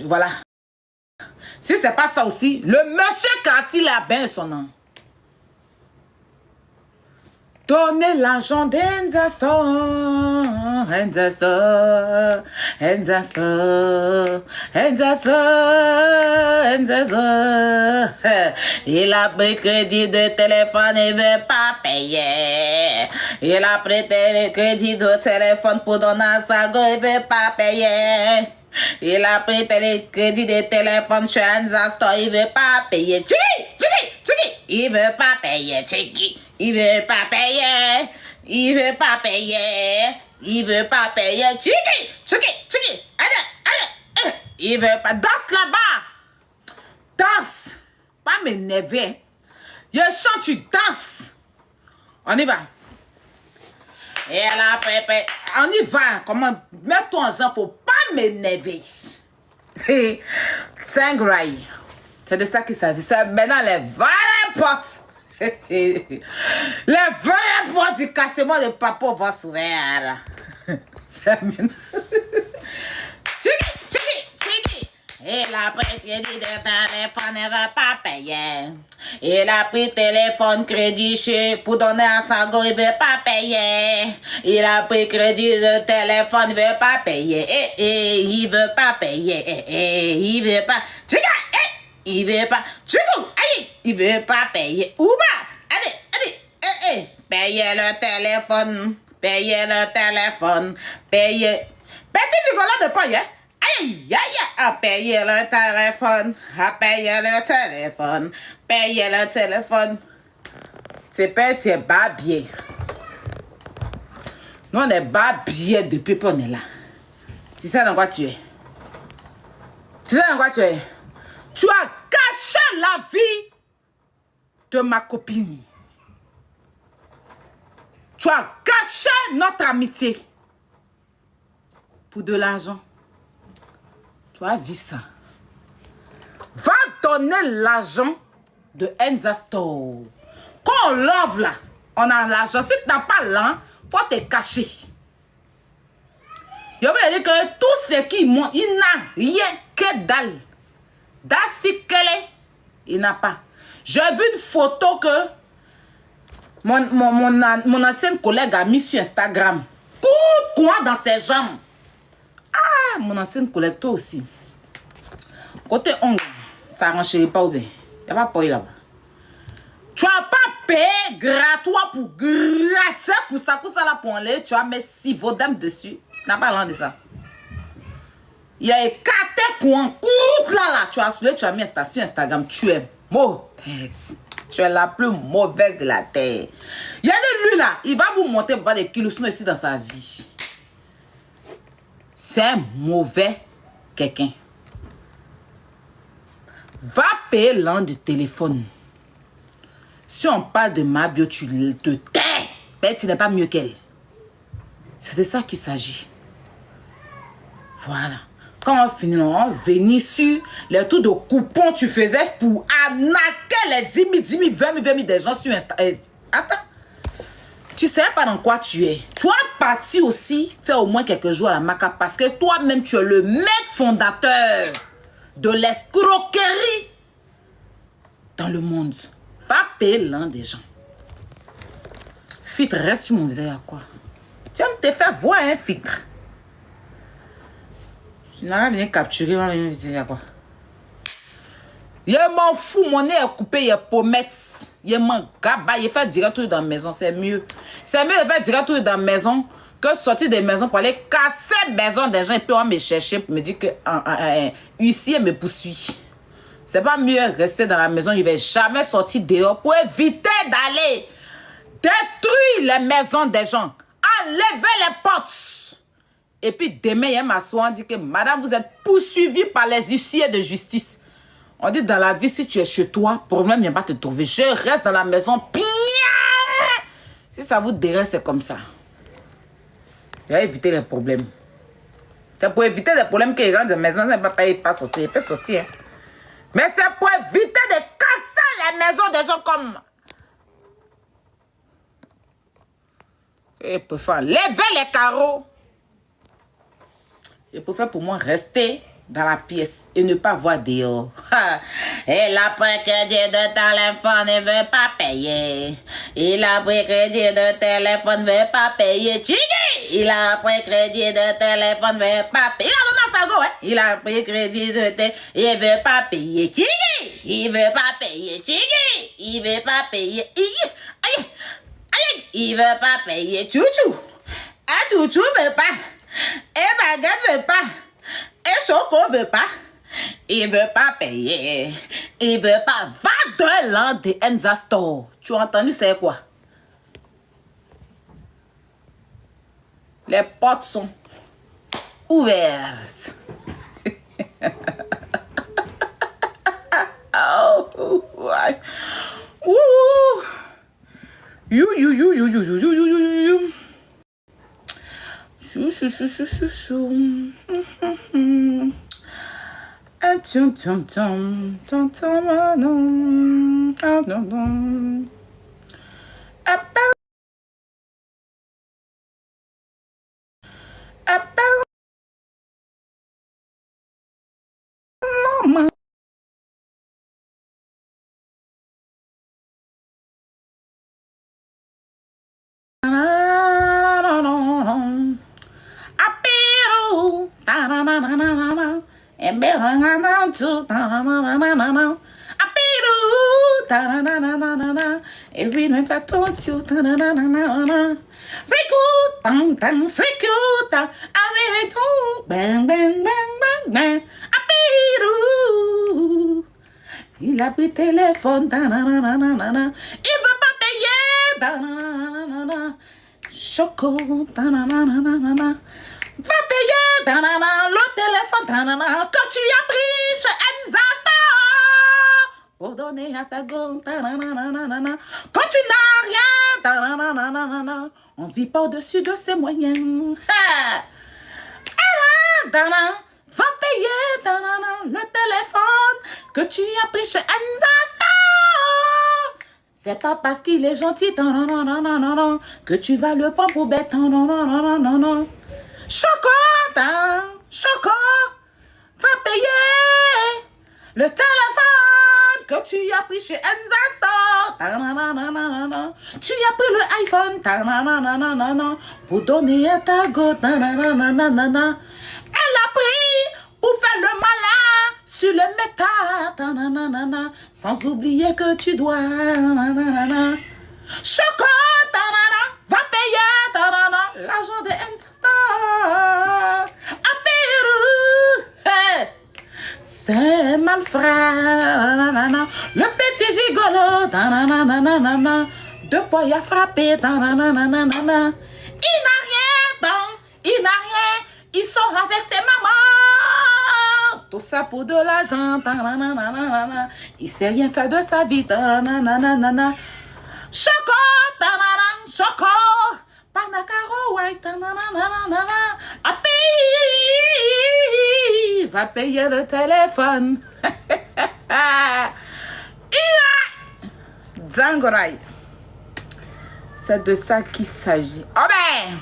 Voilà. Si c'est pas ça aussi, le monsieur Cassie la bain son nom. Donnez l'argent d'Enzastor, Enzastor, Enzastor, Enzastor, Enzastor. Il a pris crédit de téléphone et veut pas payer. Il a pris crédit de téléphone pour donner à sa go, il veut pas payer. Il a pris crédit de téléphone chez Enzastor, il veut pas payer. Tchiki, il veut pas payer, Tchiki. Il veut pas payer. Il veut pas payer. Il veut pas payer. Tchiki. Allez. Il veut pas. Danse là-bas. Danse. Pas m'énerver. Je chante, tu danses. On y va. Et là, on y va. Comment? Mets-toi en genre, faut pas m'énerver. Sangrai. C'est de ça qu'il s'agit. C'est maintenant les vraies portes. Les vraies portes du cassement de papa vont s'ouvrir. C'est maintenant. Tchiki. Il a pris crédit de téléphone, il ne veut pas payer. Il a pris téléphone crédit pour donner à sa go, il ne veut pas payer. Il a pris crédit de téléphone, il ne veut pas payer. Il ne veut pas payer. Il veut pas. Il veut pas. Il veut pas payer. Ouba! Allez. Payez le téléphone. Payez. Petit chocolat de paille, hein? Aïe. À payer le téléphone. Payez le téléphone. C'est petit babier. Nous, on est babier depuis qu'on est là. Tu sais dans quoi tu es? Tu as caché la vie de ma copine. Tu as caché notre amitié pour de l'argent. Tu vas vivre ça. Va donner l'argent de Enzastor. Quand on love là, on a l'argent. Si tu n'as pas l'argent, il faut te cacher. Je veux dire que tout ce qui monte, il n'a rien que dalle. D'assiquelé, il n'a pas. J'ai vu une photo que mon ancienne collègue a mis sur Instagram. Quoi dans ses jambes. Ah, mon ancienne collègue, toi aussi. Côté ongle, ça ne rencherait pas au bien. Il n'y a pas de là-bas. Tu n'as pas payé gratuit pour gratter pour ça là pour enlever. Tu as mis 6 vodem dessus. Tu n'as pas l'air de ça. Il y a écarté coin. Là, tu as soulevé, tu as mis station Instagram. Tu es mauvaise. Tu es la plus mauvaise de la terre. Il y a de lui là. Il va vous monter par des kilos ici dans sa vie. C'est un mauvais quelqu'un. Va payer l'an de téléphone. Si on parle de ma bio, tu te tais. Ben, tu n'es pas mieux qu'elle. C'est de ça qu'il s'agit. Voilà. Quand on finit, on venit sur les taux de coupons tu faisais pour arnaquer les 10 000, 20 000 des gens sur Insta. Attends. Tu sais pas dans quoi tu es. Tu as parti aussi faire au moins quelques jours à la maca parce que toi-même, tu es le maître fondateur de l'escroquerie dans le monde. Va payer l'un des gens. Filtre, reste sur mon visage à quoi? Tu vas me te faire voir un filtre. Je n'ai rien capturé, on va me dire quoi. Je m'en fous, mon nez est coupé, il est pommette. Je m'en gaba, il fait direct dans la maison, c'est mieux. C'est mieux de faire direct dans la maison que sortir des maisons pour aller casser les maisons des gens et puis on va me chercher pour me dire que huissier me poursuit. C'est pas mieux rester dans la maison, je ne vais jamais sortir dehors pour éviter d'aller détruire les maisons des gens, enlever les portes. Et puis demain, il m'assoit, on dit que madame, vous êtes poursuivie par les huissiers de justice. On dit dans la vie, si tu es chez toi, problème, il ne va pas te trouver. Je reste dans la maison. Pia! Si ça vous dérange, c'est comme ça. Je vais éviter les problèmes. C'est pour éviter les problèmes qu'il rentre dans la maison, il ne va pas sortir. Il peut sortir. Hein. Mais c'est pour éviter de casser les maisons des gens comme... Et pour faire lever les carreaux. Et pour faire pour moi rester dans la pièce et ne pas voir dehors. Il a pris crédit de téléphone et veut pas payer. Il a pris crédit de téléphone, veut pas payer. Chigi! Il a pris crédit de téléphone, veut pas payer. Il a donné ça go, hein? Il a pris crédit de téléphone, il veut pas payer. Chigi! Il veut pas payer. Chigi! Il veut pas payer. Aïe! Aïe! Il veut pas payer. Chouchou! Ah, chouchou veut pas. Et baguette veut pas. Et Choco veut pas. Il veut pas payer. Il veut pas. Va de l'an de Enza Store. Tu as entendu c'est quoi? Les portes sont ouvertes. Oh, ouais. Ouh. You. Chou. Every night I told you, il a pris téléphone, il veut pas payer, Choco, va payer, le téléphone, quand tu as pris chez Enzasta, pour donner à ta gomme, quand tu n'as rien, on vit pas au-dessus de ses moyens. Va payer le téléphone que tu as pris chez Enzasta. C'est pas parce qu'il est gentil que tu vas le prendre pour bête. Choco, va payer le téléphone que tu as pris chez Enzasta. Tu as pris le iPhone pour donner à ta go. Elle a pris pour faire le malin sur le métal, sans oublier que tu dois. Choco, va payer l'argent de Enzasta. À Pérou, c'est mal frère. Le petit gigolo, de quoi il a frappé. Il n'a rien, il n'a rien. Ils sont avec ses mamans. Tout ça pour de l'argent. Il sait rien faire de sa vie. Choco. Choco. Panacaro white. Va payer le téléphone. Zangorai. C'est de ça qu'il s'agit. Oh ben.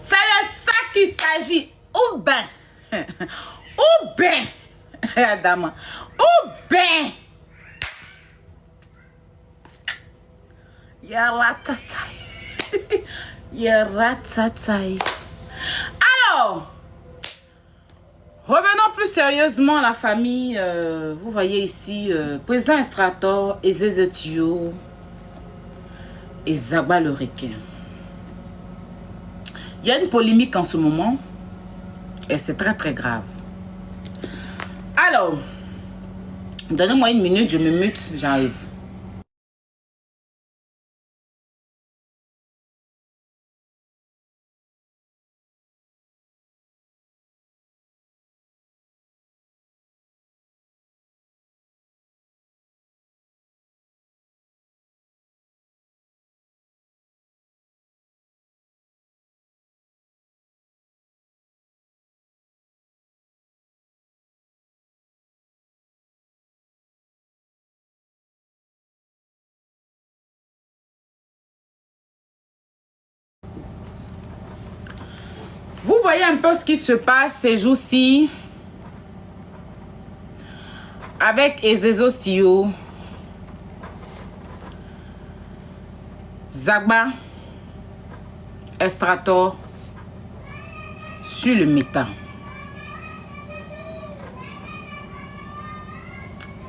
C'est de ça qu'il s'agit. Ou ben. Dame. Ou ben. Yaratataï. Alors, revenons plus sérieusement à la famille. Vous voyez ici, président Estrator, Ezezetio et Zagba le requin. Il y a une polémique en ce moment et c'est très très grave. Alors, donnez-moi une minute, je me mute, j'arrive. voyez un peu ce qui se passe ces jours-ci avec Ezezo Stio, Zagba, Estrator sur le méta.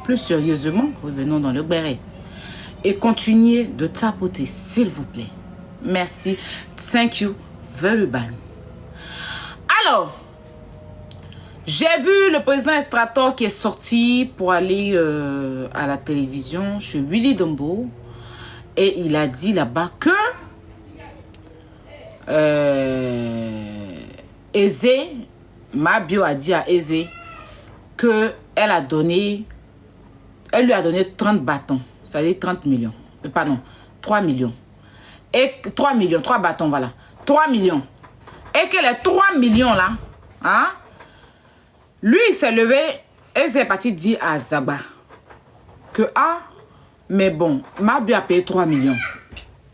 Plus sérieusement, revenons dans le béret et continuez de tapoter, s'il vous plaît. Merci. Thank you very much. Alors, j'ai vu le président Estrator qui est sorti pour aller à la télévision chez Willy Dombo et il a dit là-bas que Eze, Mabio a dit à Eze que elle lui a donné 30 bâtons, c'est-à-dire 30 millions. Pardon, 3 millions. Et 3 millions, 3 bâtons, voilà. 3 millions. Et que les 3 millions là, hein, lui il s'est levé et c'est parti dire à Zagba que mais bon, Mabio a payé 3 millions.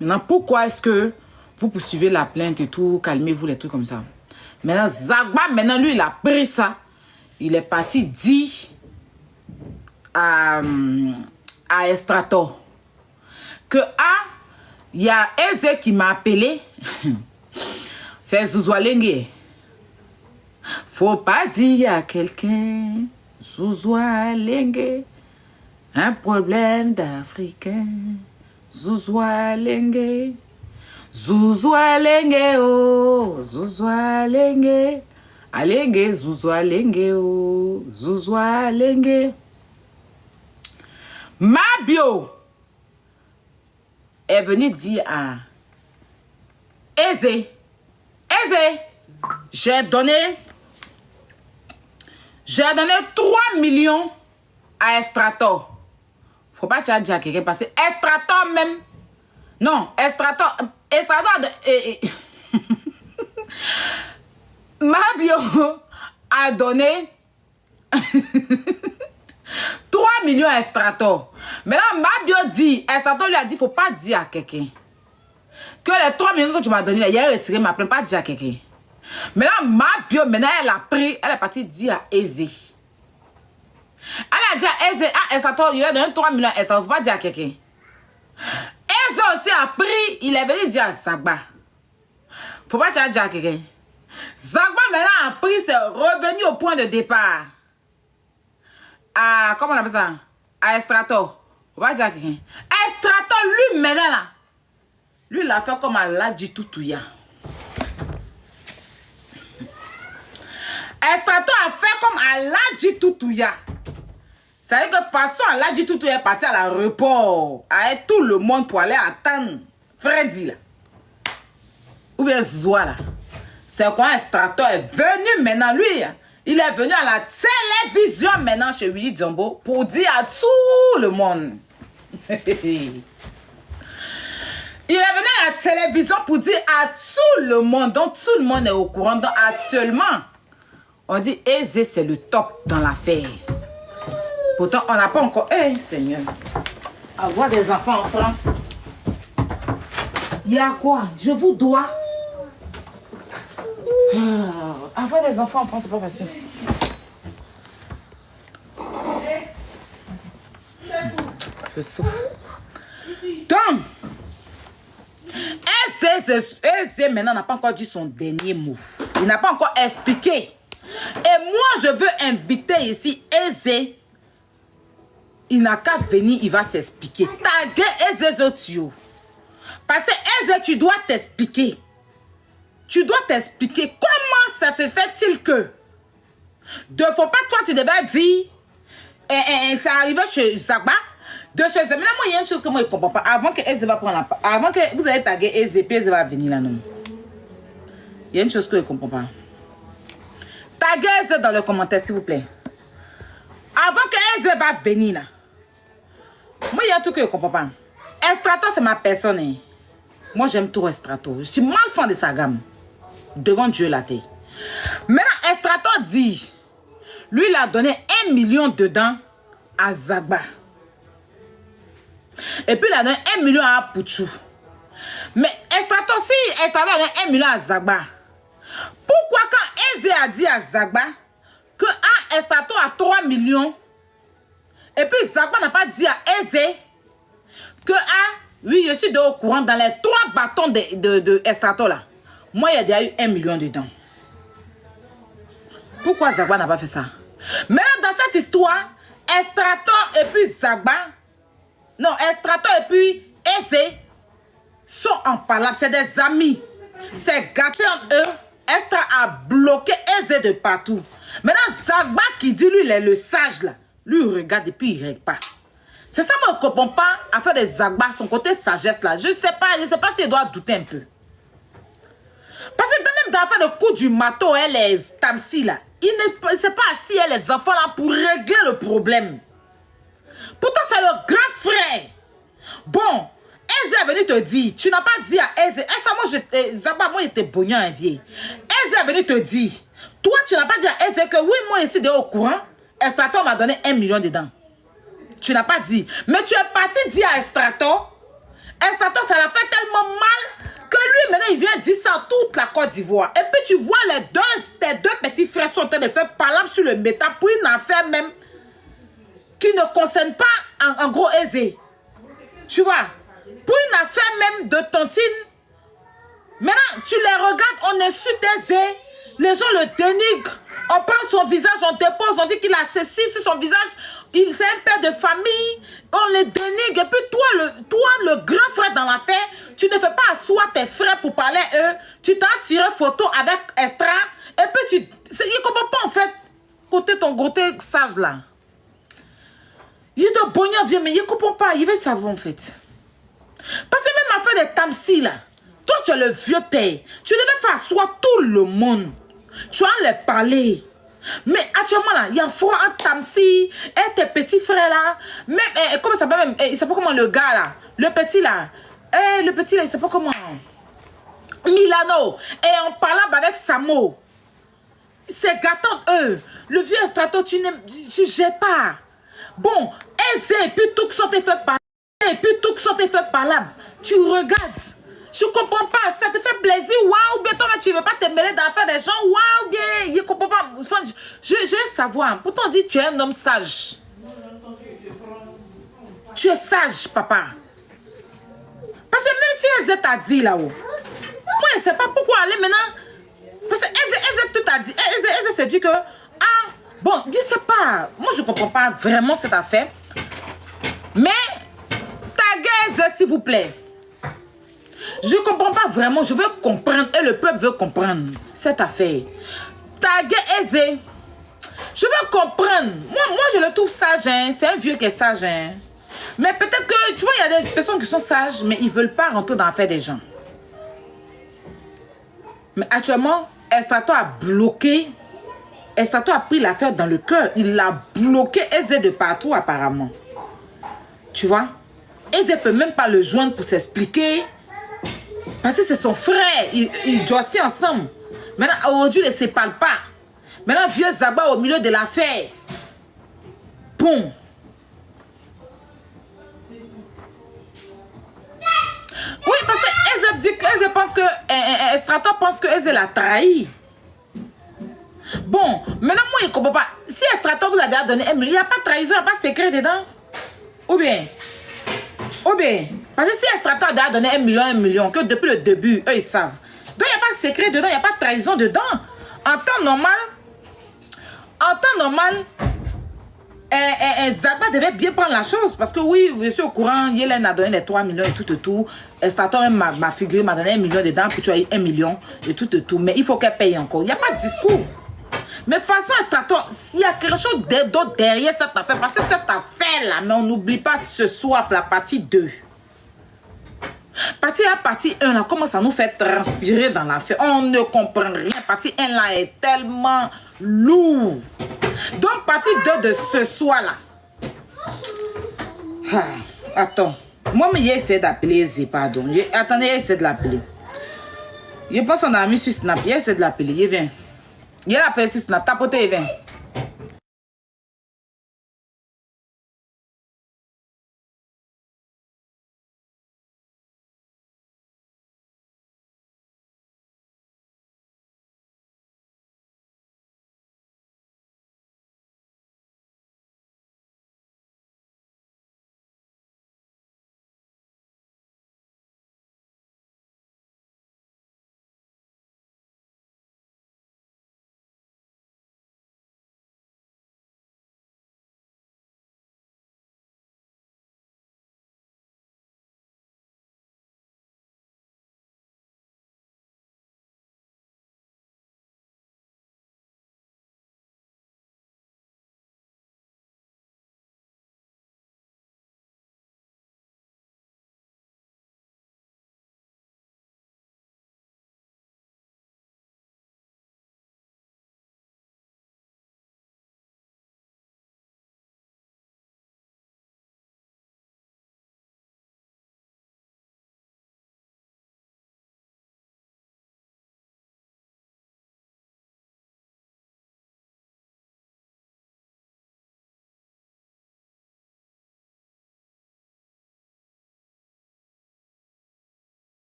Maintenant, pourquoi est-ce que vous poursuivez la plainte et tout, calmez-vous, les trucs comme ça. Maintenant, Zagba, lui, il a pris ça. Il est parti dire à Estrator que il y a Eze qui m'a appelé. C'est Zouzoua Lengue. Faut pas dire à quelqu'un Zouzoua Lengue. Un problème d'Africain. Zouzoua Lengue. Zouzoua Lengue, oh. Zouzoua Lengue. Alenge, Zouzoua Lengue, oh. Zouzoua Lengue. Mabio est venu dire à Eze, j'ai donné 3 millions à Estrator. Faut pas dire à quelqu'un parce que Estrator même. Non, Estrator Mabio a donné 3 millions à Estrator. Maintenant, Mabio dit, Estrator lui a dit, faut pas dire à quelqu'un que les 3 millions que tu m'as donné, il a retiré ma plainte, pas dire à quelqu'un. Maintenant, Mabio, elle a pris, elle est partie dire à Eze. Elle a dit à Eze, Estrator, il a donné 3 millions à Estrator, faut pas dire à quelqu'un. Eze aussi a pris, il est venu dire à Zagba. Faut pas dire à quelqu'un. Zagba maintenant a pris, c'est revenu au point de départ. Comment on appelle ça? À Estrator. Faut pas dire à quelqu'un. Estrator, lui, maintenant, là. Lui, il a fait comme Aladji Toutouya. Estrator a fait comme Aladji Toutouya. Ça veut dire que de toute façon, Aladji Toutouya est parti à l'aéroport. Avec tout le monde pour aller attendre Freddy, là. Ou bien Zoua, là. C'est quand Estrator est venu maintenant, lui, hein. Il est venu à la télévision maintenant chez Willy Dombo pour dire à tout le monde. Il est venu à la télévision pour dire à tout le monde. Donc tout le monde est au courant. Donc actuellement, on dit Eze c'est le top dans l'affaire. Pourtant, on n'a pas encore... Seigneur. Avoir des enfants en France. Il y a quoi? Je vous dois... avoir des enfants en France, c'est pas facile. Je souffre. Donc, Eze maintenant n'a pas encore dit son dernier mot. Il n'a pas encore expliqué. Et moi, je veux inviter ici Eze. Il n'a qu'à venir, il va s'expliquer. Taguez Eze Zotio. Parce que Eze, tu dois t'expliquer. Tu dois t'expliquer comment ça te fait-il que de faut pas toi tu devais dire c'est arrivé chez Zagba de chez Eze. Maintenant moi il y a une chose que moi je comprends pas. Avant que Eze va prendre la avant que vous allez taguer Eze puis Eze va venir là non. Il y a une chose que je comprends pas. Taguez Eze dans le commentaire s'il vous plaît. Avant que Eze va venir là. Moi il y a un truc que je comprends pas. Estrator c'est ma personne. Hein. Moi j'aime tout Estrator. Je suis mal fan de sa gamme. Devant Dieu la terre. Maintenant, Estrator dit, lui, il a donné 1 million dedans à Zagba. Et puis, il a donné 1 million à Pouchou. Mais Estrator, si Estrator a donné 1 million à Zagba, pourquoi Eze a dit à Zagba que Estrato a 3 millions. Et puis Zagba n'a pas dit à Eze que oui, je suis au courant dans les 3 bâtons de Estrato là. Moi, il y a déjà eu 1 million dedans. Pourquoi Zagba n'a pas fait ça? Mais là, dans cette histoire, Estrato et puis Zagba, non, Estrato et puis Eze sont en palabre. C'est des amis. C'est gâté entre eux. Estra a bloqué Eze de partout. Maintenant, Zagba qui dit, lui, il est le sage là. Lui, il regarde et puis il ne règle pas. C'est ça, moi, je ne comprends pas à faire des Zagba, son côté sagesse là. Je ne sais pas s'il doit douter un peu. Parce que quand même dans l'affaire de coup du marteau, elle est Tamsi là. Il ne sait pas assis les enfants là pour régler le problème. Pourtant, c'est le grand frère. Bon, Eze est venu te dire, tu n'as pas dit à Eze, Zagba, moi, j'étais bognant un vieil. Eze est venu te dire, toi, tu n'as pas dit à Eze que oui, moi, ici, au courant, Estrato m'a donné 1 million dedans. Tu n'as pas dit. Mais tu es parti dire à Estrato, ça l'a fait tellement mal que lui, maintenant, il vient dire ça à toute la Côte d'Ivoire. Et puis, tu vois, tes deux petits frères sont en train de faire palabre sur le méta pour une affaire même qui ne concerne pas, en gros, Eze. Tu vois, pour une affaire même de tontine, maintenant, tu les regardes, on insulte Eze, les gens le dénigrent, on prend son visage, on dépose, on dit qu'il a ceci sur son visage, c'est un père de famille, on le dénigre, et puis toi, le grand frère dans l'affaire, tu ne fais pas asseoir tes frères pour parler à eux, tu t'as tiré photo avec Estra, et puis il ne comprend pas en fait, ton côté sage là. Il est de bonheur vieux, mais il ne comprend pas, il veut savoir en fait. Parce que même affaire des Tamsi là, toi tu es le vieux père, tu devais faire asseoir tout le monde. Tu vas les parler. Mais actuellement là, il y a froid entre Tamsi et tes petits frères là. Même, comment ça s'appelle même, il s'appelle comment le gars là, le petit là, il s'appelle comment Milano. Et on parle avec Samo. C'est gâtant eux. Le vieux Estrato, tu gères pas. Bon, Eze et puis tout qui sont fait parler. Et puis tout qui sont fait palabre. Tu regardes. Je comprends pas. Ça te fait plaisir. Waouh, bien toi, tu veux pas te mêler dans l'affaire des gens. Waouh, bien. Je comprends pas. Enfin, je veux savoir. Pourtant, on dit tu es un homme sage. Tu es sage, papa. Parce que même si Eze t'a dit là-haut, moi, je ne sais pas pourquoi aller maintenant. Parce que Eze tout a dit. Eze s'est dit que, bon, je ne sais pas. Moi, je ne comprends pas vraiment cette affaire. Mais, taguez Eze, s'il vous plaît. Je ne comprends pas vraiment. Je veux comprendre. Et le peuple veut comprendre cette affaire. Taguez Eze. Je veux comprendre. Moi, je le trouve sage. Hein. C'est un vieux qui est sage. Hein. Mais peut-être que, tu vois, il y a des personnes qui sont sages, mais ils ne veulent pas rentrer dans l'affaire des gens. Mais actuellement, Estrato a bloqué. Estrato a pris l'affaire dans le cœur. Il a bloqué Eze de partout apparemment. Tu vois? Eze ne peut même pas le joindre pour s'expliquer. Parce que c'est son frère. Ils doivent ensemble. Maintenant, aujourd'hui, ils ne se parlent pas. Maintenant, vieux Zagba au milieu de l'affaire. Bon. Oui, parce que Eze pense que Estrato pense que Eze l'a trahi. Bon, maintenant moi je ne comprends pas. Si Estrato vous a déjà donné 1 million, il n'y a pas de trahison, il n'y a pas de secret dedans. Ou bien, parce que si Estrato a déjà donné 1 million, que depuis le début, eux ils savent. Donc il n'y a pas de secret dedans, il n'y a pas de trahison dedans. En temps normal, Zagba devait bien prendre la chose parce que oui, je suis au courant, Yélène a donné les 3 millions et tout. Estrato même m'a figuré, m'a donné 1 million dedans, puis tu as eu 1 million et tout. Mais il faut qu'elle paye encore. Il n'y a pas de discours. Mais de toute façon, Estrato, s'il y a quelque chose d'autre derrière cette affaire, parce que cette affaire-là, mais on n'oublie pas ce soir la partie 2. Partie 1, là, comment ça nous fait transpirer dans l'affaire? On ne comprend rien. Partie 1, là, est tellement lourd. Donc, partie 2 de ce soir-là. Attends. Moi, mais j'ai essayé d'appeler Eze, pardon. Attendez, j'ai essayé de l'appeler. Je pense qu'on a mis sur Snap. J'ai essayé de l'appeler. Il vient. Il a appelé sur Snap. Tapoté, il vient.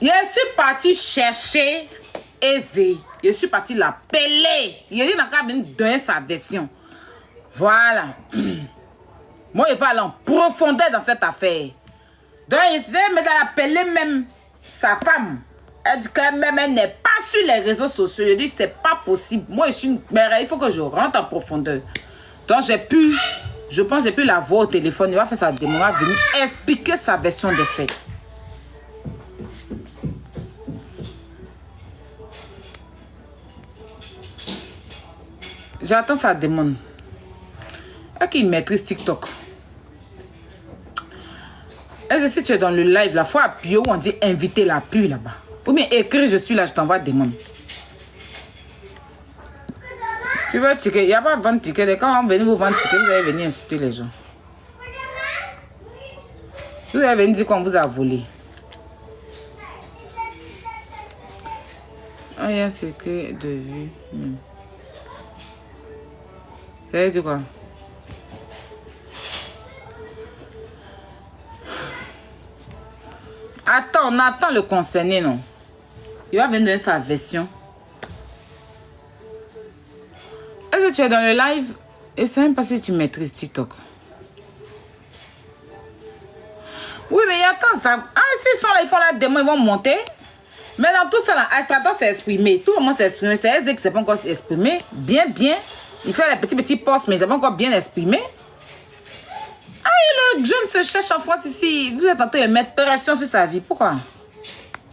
Je suis parti chercher Aisé. Je suis parti l'appeler. Il dit qu'il venir donner sa version. Voilà. Moi, il va aller en profondeur dans cette affaire. Donc, il s'est appeler même sa femme. Elle dit quand même, elle n'est pas sur les réseaux sociaux. Je dis, c'est pas possible. Moi, je suis une mère, il faut que je rentre en profondeur. Donc, je pense que j'ai pu la voir au téléphone. Il va faire sa démo, il va venir expliquer sa version des faits. J'attends sa demande. Est-ce qu'il maîtrise TikTok? Est-ce que si tu es dans le live, la fois appuyer où on dit inviter la pluie là-bas? Ou bien écrire je suis là, je t'envoie demande. Tu veux ticket? Il n'y a pas de vendre ticket. Quand on va venir vous vendre ticket, vous allez venir insulter les gens. Vous allez venir dire qu'on vous a volé. Ah, il y a un secret de vue. Ça veut dire quoi? Attends, on attend le concerné, non? Il va venir donner sa version. Est-ce que tu es dans le live? Et c'est même pas si tu maîtrises TikTok. Oui, mais attends, ça. Ah, s'ils sont là, ils font la démo, ils vont monter. Mais dans tout ça, là, Astrator s'est exprimé. Tout le monde s'est exprimé. C'est Aisé qui ne s'est pas encore exprimé. Bien. Il fait les petits postes, mais il ne s'est pas encore bien exprimé. Ah, et le jeune se cherche en France ici. Vous êtes en train de mettre pression sur sa vie. Pourquoi?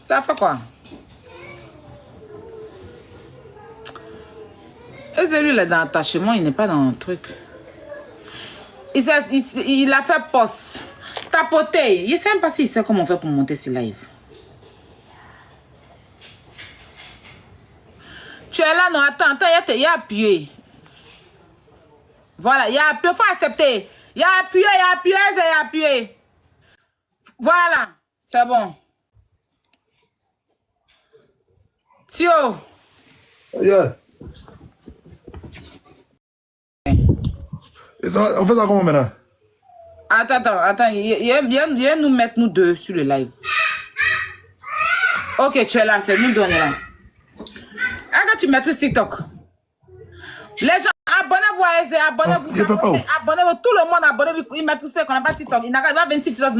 Ça fait quoi? Et lui, il est dans l'attachement, il n'est pas dans un truc. Il a fait poste. Tapoter. Il ne sait même pas s'il sait comment on fait pour monter ce live. Tu es là, non? Attends, il y a appuyé. Voilà, il y a appuyé, il faut accepter. Il y a appuyé. Voilà, c'est bon. Tio. Yeah. Et ça, on fait ça comment maintenant? Attends. Il nous mettre nous deux sur le live. Ok, tu es là, c'est nous donner là. Est-ce que tu maîtrises TikTok? Les gens, abonnez-vous à Aisé, abonnez-vous, tout le monde abonnez-vous. Il maîtrise pas qu'on n'a pas TikTok. Il va venir sur TikTok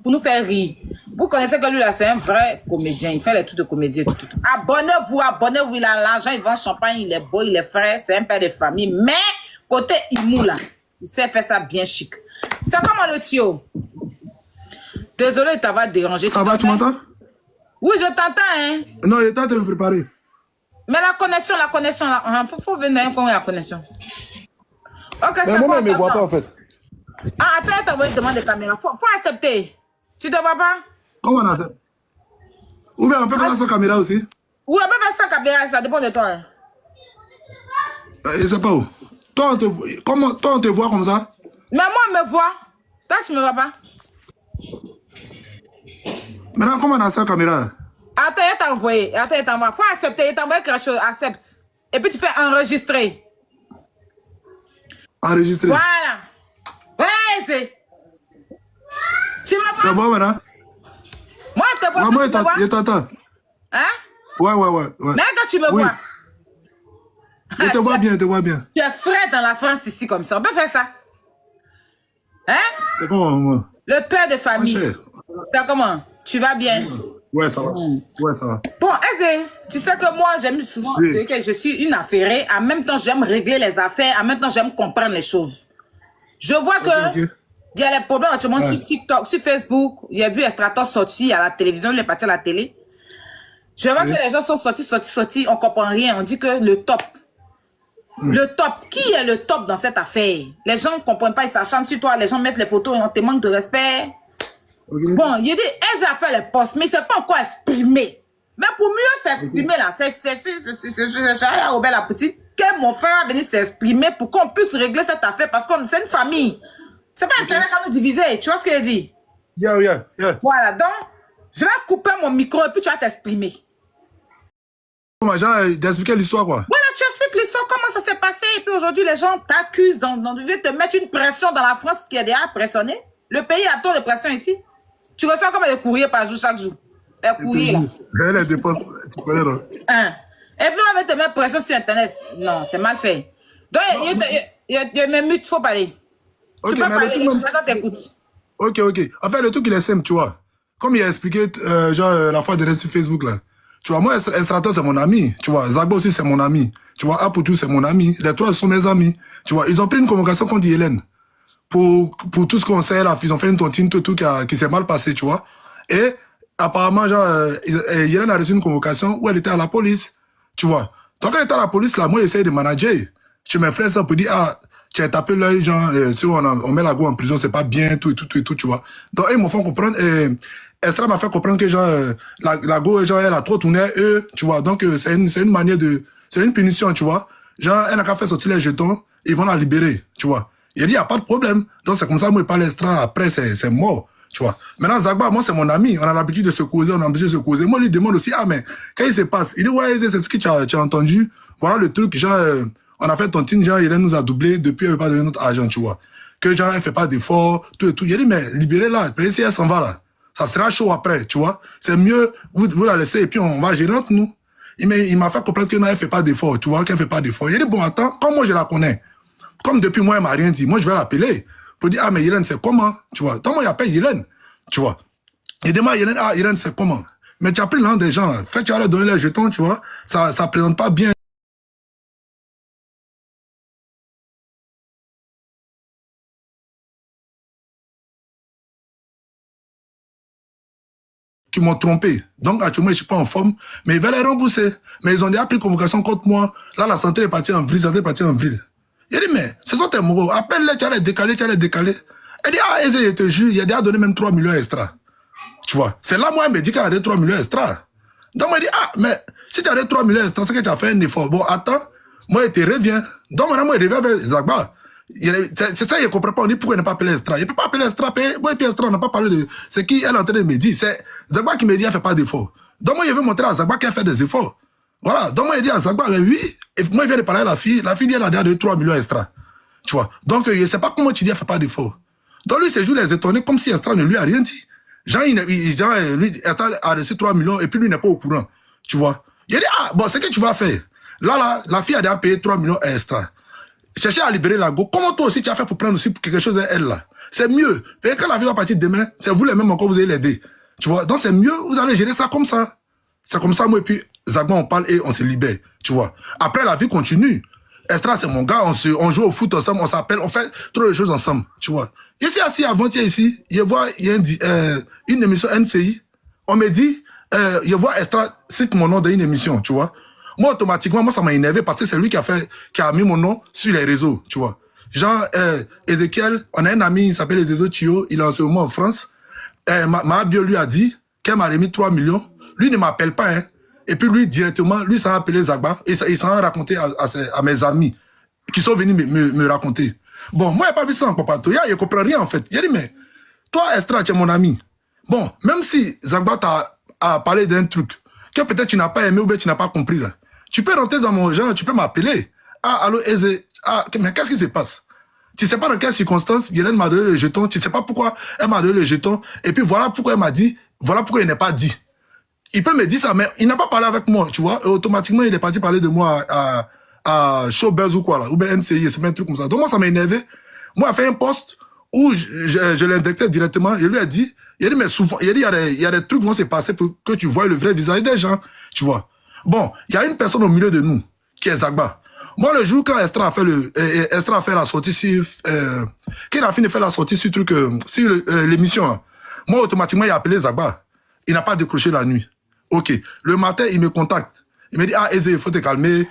pour nous faire rire. Vous connaissez que lui là, c'est un vrai comédien. Il fait les trucs de comédien. Tout. Abonnez-vous. Il a l'argent, il vend champagne, il est beau, il est frais, c'est un père de famille. Mais côté Imou là, il sait faire ça bien chic. C'est comment le tio? Désolé de t'avoir dérangé. Ça va, tu m'entends? Oui, je t'entends, hein. Non, il est temps de me préparer. Mais la connexion, là. Faut venir avec la connexion. Ok, c'est bon. Mais moi, je ne me vois attends. pas, en fait. Ah, attends, t'as demandé de caméra. Faut accepter. Tu te vois pas? Comment on accepte? Ou bien on peut faire ça sans caméra aussi? Oui, on peut faire ça sans caméra, ça dépend de toi. Hein. Je ne sais pas où. Toi, on te voit comme ça? Mais moi, on me voit. Toi, tu me vois pas? Maintenant, comment on a ça caméra? Attends, il t'a envoyé. Faut accepter. Il t'a envoyé quelque chose. Accepte. Et puis tu fais enregistrer. Enregistrer. Voilà. Ouais, c'est. Tu m'as pas? C'est bon maintenant? Moi, je te vois. Moi, je t'entends. Hein? Ouais. Mais quand tu me vois. Je te vois bien. Tu es frais dans la France ici comme ça. On peut faire ça. Hein? C'est comment, moi? Le père de famille. C'est comment? Tu vas bien? Ouais, ça va. Ouais, ça va. Bon, Aisé, tu sais que moi, j'aime souvent dire que je suis une affairée. En même temps, j'aime régler les affaires. En même temps, j'aime comprendre les choses. Je vois que il y a les problèmes actuellement sur TikTok, sur Facebook. J'ai vu Astrator sortir à la télévision, il est parti à la télé. Je vois que les gens sont sortis. On comprend rien. On dit que le top. Le top. Qui est le top dans cette affaire? Les gens ne comprennent pas, ils s'acharnent sur toi. Les gens mettent les photos et on te manque de respect. Bon, il dit, Aisé a fait les postes, mais il ne s'est pas encore exprimé. Mais pour mieux s'exprimer, là, c'est Robert la petite, que mon frère va venir s'exprimer pour qu'on puisse régler cette affaire, parce que c'est une famille. C'est pas Internet qui va nous diviser, tu vois ce qu'il dit? Yeah. Voilà, donc, je vais couper mon micro et puis tu vas t'exprimer. Comment, j'ai d'expliquer l'histoire, quoi? Voilà, tu expliques l'histoire, comment ça s'est passé, et puis aujourd'hui, les gens t'accusent, ils veulent te mettre une pression dans la France qui est déjà pressionnée. Le pays a trop de pression ici. Tu reçois comme des courriers par jour, chaque jour. Les courriers, là. Les dépenses, tu connais, non? Hein. Et puis, on va te mettre pression sur Internet. Non, c'est mal fait. Donc, il me mute, faut parler. Ok, Tu peux mais parler, le les truc, gens t'écoutent. ok, ok. En fait, le truc, il est simple, tu vois. Comme il a expliqué, la fois dernière sur Facebook, là. Tu vois, moi, Estrato, c'est mon ami. Tu vois, Zagba aussi, c'est mon ami. Tu vois, Apoutou, c'est mon ami. Les trois sont mes amis. Tu vois, ils ont pris une convocation contre Hélène. Pour tout ce qu'on sait, là, ils ont fait une tontine, tout qui s'est mal passé, tu vois. Et apparemment, Hélène a reçu une convocation où elle était à la police, tu vois. Donc, elle était à la police, là, moi, j'essaye de manager. Je me ferais ça pour dire, ah, tu as tapé l'œil, genre, si on met la go en prison, c'est pas bien, tout, tu vois. Donc, ils m'ont fait comprendre, Estra m'a fait comprendre que, genre, la go, genre, elle a trop tourné, eux, tu vois. Donc, c'est une manière c'est une punition, tu vois. Genre, elle n'a qu'à faire sortir les jetons, ils vont la libérer, tu vois. Il a dit, il n'y a pas de problème. Donc, c'est comme ça, moi, il parle Estra, après, c'est mort, tu vois. Maintenant, Zagba, moi, c'est mon ami. On a l'habitude de se causer, on a l'habitude de se causer. Moi, lui demande aussi, ah, mais, quand il se passe, il dit, ouais, c'est ce que tu as entendu. Voilà le truc, genre, on a fait tontine, genre, il nous a doublé, depuis, elle veut pas donner notre argent, tu vois. Que, genre, elle fait pas d'efforts, tout et tout. Il a dit, mais, libérez-la, si elle s'en va, là. Ça sera chaud après, tu vois. C'est mieux, vous la laissez, et puis on va gérer entre nous. Il m'a fait comprendre que non, elle fait pas d'efforts, tu vois, qu'elle fait pas d'efforts. Il a dit, bon, attends, comme moi, je la connais. Comme depuis moi, elle m'a rien dit. Moi, je vais l'appeler pour dire, ah, mais Hélène, c'est comment? Tu vois. Donc, moi, il appelle Hélène, tu vois. Il demande à Hélène, ah, Hélène, c'est comment? Mais tu as pris le nom des gens, là. Fait, tu vas leur donner les jetons, tu vois. Ça présente pas bien. Qui m'ont trompé. Donc, actuellement, je suis pas en forme. Mais ils veulent les rembourser. Mais ils ont déjà pris convocation contre moi. Là, la santé est partie en vrille, la santé est partie en vrille. Il a dit, mais, ce sont tes moraux. Appelle-les, tu vas les décaler, tu vas les décaler. Elle dit, ah, je te jure, il a déjà donné même 3 millions extra. Tu vois. C'est là, moi, elle me dit qu'elle a donné 3 millions extra. Donc, moi, je dis, ah, mais, si tu as donné 3 millions extra, c'est que tu as fait un effort. Bon, attends, moi, il te revient. Donc, maintenant, moi, il revient vers Zagba. C'est ça, il ne comprend pas. On dit pourquoi il n'a pas appelé Estra. Il ne peut pas appeler Estra. Moi, et puis Estra, on n'a pas parlé de. C'est qui elle est en train de me dire. C'est Zagba qui me dit qu'elle ne fait pas d'efforts. Donc, moi, je veux montrer à Zagba qu'elle fait des efforts. Voilà. Donc, moi, il dit à Zagba, mais oui. Et moi, il vient de parler à la fille. La fille dit, elle a déjà donné 3 millions extra. Tu vois. Donc, je ne sais pas comment tu dis qu'elle ne fait pas d'efforts. Donc, lui, c'est juste les étonner comme si Estra ne lui a rien dit. Jean, lui, Estra a reçu 3 millions et puis lui n'est pas au courant. Tu vois. Il a dit, ah, bon, c'est que tu vas faire. Là, la fille a déjà payé 3 millions extra. Chercher à libérer la go. Comment toi aussi tu as fait pour prendre aussi pour quelque chose à elle là? C'est mieux. Et quand la vie va partir demain, c'est vous les mêmes encore, vous allez l'aider. Tu vois? Donc c'est mieux, vous allez gérer ça comme ça. C'est comme ça, moi, et puis Zagba, on parle et on se libère. Tu vois? Après, la vie continue. Estra, c'est mon gars, on joue au foot ensemble, on s'appelle, on fait trop de choses ensemble. Tu vois? Ici, assis avant-hier, ici, il y a une émission NCI. On me dit, je vois Estra cite mon nom dans une émission, tu vois? Moi, automatiquement, moi, ça m'a énervé parce que c'est lui qui a mis mon nom sur les réseaux, tu vois. Genre, Ezekiel, on a un ami, il s'appelle Ezezo Chio, il est en ce moment en France. Bio lui a dit qu'elle m'a remis 3 millions. Lui ne m'appelle pas, hein. Et puis lui, directement, lui s'en a appelé Zagba et il s'en a raconté à mes amis qui sont venus me raconter. Bon, moi, je n'ai pas vu ça en Papatoya, je ne comprends rien, en fait. Il a dit, mais toi, Estra, tu es mon ami. Bon, même si Zagba t'a parlé d'un truc que peut-être tu n'as pas aimé ou bien tu n'as pas compris, là. Tu peux rentrer dans mon genre, tu peux m'appeler. Ah, allô, Eze. Ah, mais qu'est-ce qui se passe? Tu ne sais pas dans quelles circonstances Hélène m'a donné le jeton. Tu ne sais pas pourquoi elle m'a donné le jeton. Et puis voilà pourquoi elle m'a dit, voilà pourquoi il n'est pas dit. Il peut me dire ça, mais il n'a pas parlé avec moi, tu vois. Et automatiquement, il est parti parler de moi à Showbuzz ou quoi, là. Ou bien NCI, c'est un truc comme ça. Donc moi, ça m'a énervé. Moi, il a fait un post où je l'indexais directement. Il lui a dit, mais souvent, il y a des trucs qui vont se passer pour que tu vois le vrai visage des gens, tu vois. Bon, il y a une personne au milieu de nous, qui est Zagba. Moi, le jour quand Estra a fait la sortie sur, qu'il a fini de faire la sortie sur truc, sur l'émission, là. Moi, automatiquement, il a appelé Zagba. Il n'a pas décroché la nuit. Ok. Le matin, il me contacte. Il me dit, ah, Eze, il faut te calmer.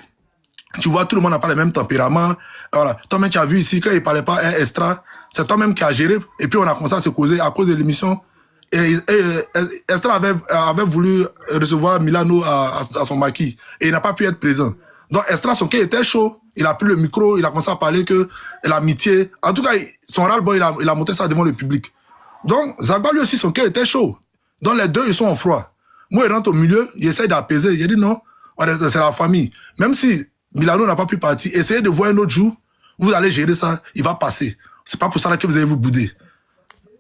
Tu vois, tout le monde n'a pas le même tempérament. Voilà. Toi-même, tu as vu ici, quand il ne parlait pas à Estra, c'est toi-même qui as géré. Et puis, on a commencé à se causer à cause de l'émission. Et Estra avait voulu recevoir Milano à son maquis. Et il n'a pas pu être présent. Donc, Estra, son cœur était chaud. Il a pris le micro, il a commencé à parler que l'amitié. En tout cas, son ras-le-bol, il a montré ça devant le public. Donc, Zagba, lui aussi, son cœur était chaud. Donc, les deux, ils sont en froid. Moi, il rentre au milieu, il essaie d'apaiser. Il dit non, c'est la famille. Même si Milano n'a pas pu partir, essayez de voir un autre jour, vous allez gérer ça, il va passer. C'est pas pour ça que vous allez vous bouder.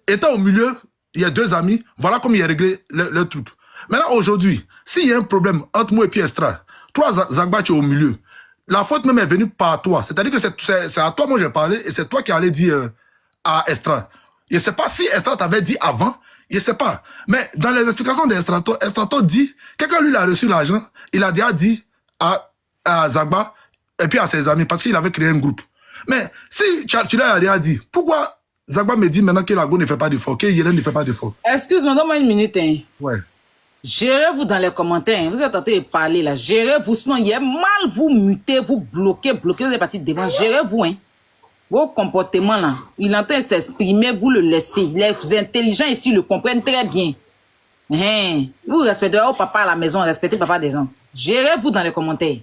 Étant au milieu, il y a deux amis, voilà comment il a réglé le truc. Maintenant, aujourd'hui, s'il y a un problème entre moi et puis Estra, toi, Zagba, tu es au milieu. La faute même est venue par toi. C'est-à-dire que c'est à toi, moi, j'ai parlé, et c'est toi qui allais dire à Estra. Je ne sais pas si Estra t'avait dit avant, je ne sais pas. Mais dans les explications d'Estrato, Estrato dit, quelqu'un lui a reçu l'argent, il a déjà dit à Zagba et puis à ses amis, parce qu'il avait créé un groupe. Mais si tu l'as rien dit, pourquoi Zagba me dit maintenant que Lago ne fait pas d'effort, que Yélène ne fait pas d'effort? Excuse-moi, donne-moi une minute. Hein. Ouais. Gérez-vous dans les commentaires. Vous êtes en train de parler là. Gérez-vous. Sinon, il y a mal vous muter, vous bloquer. Vous êtes parti devant. Gérez-vous. Hein. Vos comportements là. Il est en train de s'exprimer. Vous le laissez. Les intelligents ici le comprennent très bien. Hein. Vous respectez vos papa à la maison. Respectez papa des gens. Gérez-vous dans les commentaires.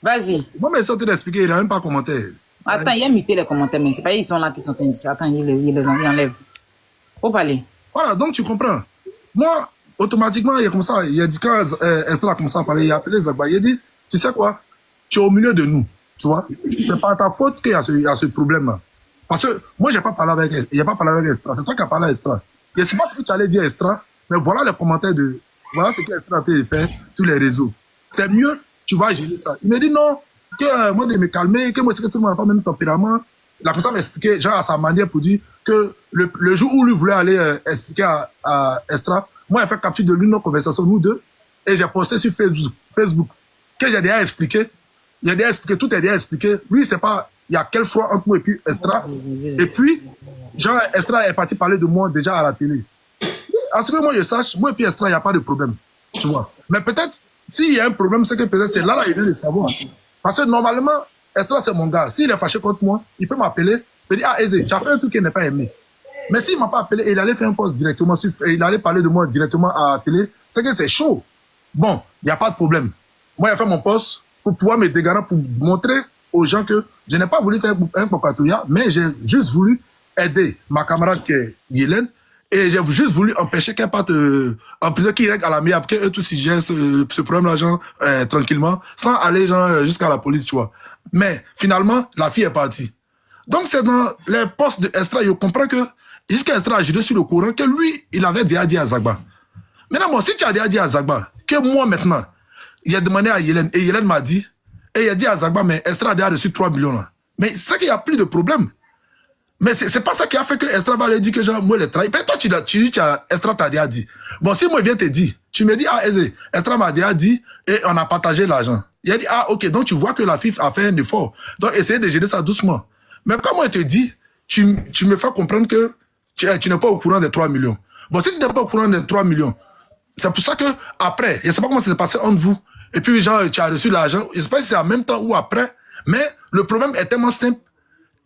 Vas-y. Moi, mais je suis en train d'expliquer. Il n'a même pas commenté. Attends, il a muté les commentaires. Mais c'est pas ils sont là qui sont indiscrets. Attends, il les enlève. Faut parler. Voilà, donc tu comprends. Moi, automatiquement, il y a comme ça, il a dit quand Estra a commencé à parler, il a appelé Zagba, il a dit, tu sais quoi, tu es au milieu de nous, tu vois. C'est pas ta faute qu'il y a ce problème-là. Parce que moi, j'ai pas parlé avec elle, il n'a pas parlé avec Estra, c'est toi qui as parlé à Estra. Je ne sais pas ce que tu allais dire à Estra, mais voilà les commentaires voilà ce qu'Estra a fait sur les réseaux. C'est mieux, tu vas gérer ça. Il me dit non, que moi de me calmer, que moi, c'est que tout le monde n'a pas le même tempérament. Il a commencé à m'expliquer, genre à sa manière pour dire que le jour où lui voulait aller expliquer à Estra, moi, j'ai fait capture de l'une de nos conversations, nous deux, et j'ai posté sur Facebook que j'ai déjà expliqué. J'ai déjà expliqué, tout est déjà expliqué. Lui, c'est pas, il y a quel froid entre moi et puis Estra. Et puis, genre, Estra est parti parler de moi déjà à la télé. À ce que moi, je sache, moi et puis Estra, il n'y a pas de problème. Tu vois. Mais peut-être, s'il y a un problème, c'est que peut-être c'est là, il vient de savoir. Parce que normalement, Estra, c'est mon gars. S'il est fâché contre moi, il peut m'appeler, il peut dire, ah, Eze, tu as fait un truc qu'il n'a pas aimé. Mais s'il ne m'a pas appelé et il allait faire un post directement, il allait parler de moi directement à la télé, c'est que c'est chaud. Bon, il n'y a pas de problème. Moi, j'ai fait mon post pour pouvoir me dégarer, pour montrer aux gens que je n'ai pas voulu faire un Kokatouya, mais j'ai juste voulu aider ma camarade qui est Yélène, et j'ai juste voulu empêcher qu'elle parte en prison, qu'il règle à la meilleure, qu'eux tous ils gèrent ce problème-là, genre, tranquillement, sans aller genre, jusqu'à la police, tu vois. Mais finalement, la fille est partie. Donc, c'est dans les posts de Estra, je comprends que jusqu'à Estra a géré sur le courant que lui, il avait déjà dit à Zagba. Maintenant, moi, si tu as déjà dit à Zagba que moi, maintenant, il a demandé à Yélène, et Yélène m'a dit, et il a dit à Zagba, mais Estra a déjà reçu 3 millions là. Mais c'est qu'il n'y a plus de problème. Mais c'est pas ça qui a fait que Estra va lui dire que genre, moi, les trahi. Mais toi, Estra t'a déjà dit. Bon, si moi, je viens te dire, tu me dis, ah, Eze, Estra m'a déjà dit, et on a partagé l'argent. Il a dit, ah, ok, donc tu vois que la fille a fait un effort. Donc, essayez de gérer ça doucement. Mais quand moi, je te dis, tu me fais comprendre que tu n'es pas au courant des 3 millions. Bon, si tu n'es pas au courant des 3 millions, c'est pour ça que après, je ne sais pas comment ça s'est passé entre vous, et puis genre, tu as reçu l'argent, je ne sais pas si c'est en même temps ou après, mais le problème est tellement simple.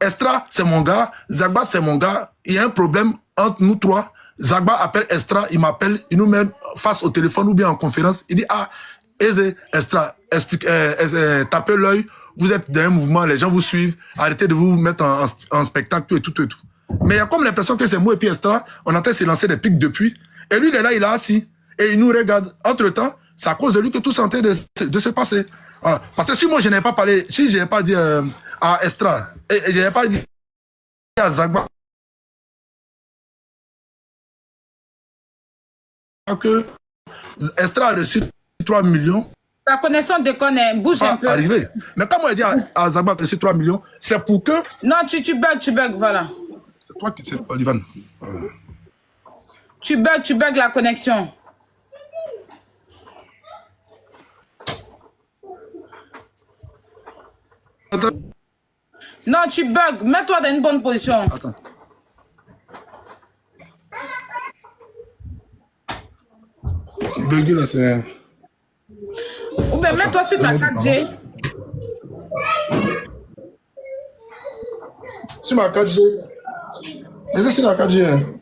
Estra, c'est mon gars, Zagba, c'est mon gars, il y a un problème entre nous trois. Zagba appelle Estra, il m'appelle, il nous met face au téléphone ou bien en conférence, il dit, ah, Eze, Estra, tapez l'œil, vous êtes dans un mouvement, les gens vous suivent, arrêtez de vous mettre en spectacle, tout et tout. Mais il y a comme l'impression que c'est moi et puis Estra, on a en train de se lancer des pics depuis. Et lui, il est là, il est assis. Et il nous regarde. Entre-temps, c'est à cause de lui que tout est en train de se passer. Voilà. Parce que si moi, je n'avais pas parlé, si je n'avais pas dit à Estra, et je n'avais pas dit à Zagba que Estra a reçu 3 millions, Ta connexion déconne, bouge un peu. Arrivé. Mais quand moi, je dis à Zagba que j'ai reçu 3 millions, c'est pour que... Non, tu bugs, voilà. C'est toi qui sais, Olivan. Tu bugs la connexion. Attends. Non, tu bugs. Mets-toi dans une bonne position. Attends. Buggy là, c'est... Ou bien mets-toi sur ta 4G. Sur ma 4G. Mais c'est sur la 4G. Hein.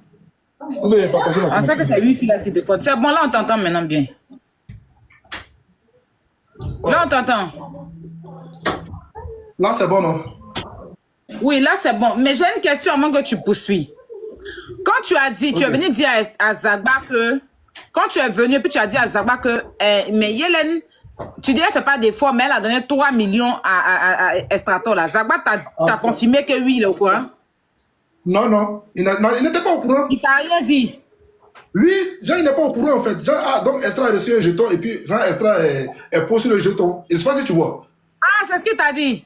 Vous devez partager la 4G. Ah, ça que c'est Wi-Fi là qui déconne. C'est bon, là on t'entend maintenant bien. Ouais. Là on t'entend. Là c'est bon, non? Oui, là c'est bon. Mais j'ai une question avant que tu poursuis. Quand tu as dit, okay. Tu es venu dire à Zagba que... Quand tu es venu, puis tu as dit à Zagba que... mais Yélène, tu dis elle ne fait pas d'effort, mais elle a donné 3 millions à Estrato. Là. Zagba t'a confirmé que oui, il est au courant? Non, il n'était pas au courant. Il t'a rien dit? Lui, genre, il n'est pas au courant, en fait. Genre, ah, donc, Estra a reçu un jeton, et puis, genre, Estra est posé sur le jeton. Et c'est pas si tu vois. Ah, c'est ce qu'il t'a dit.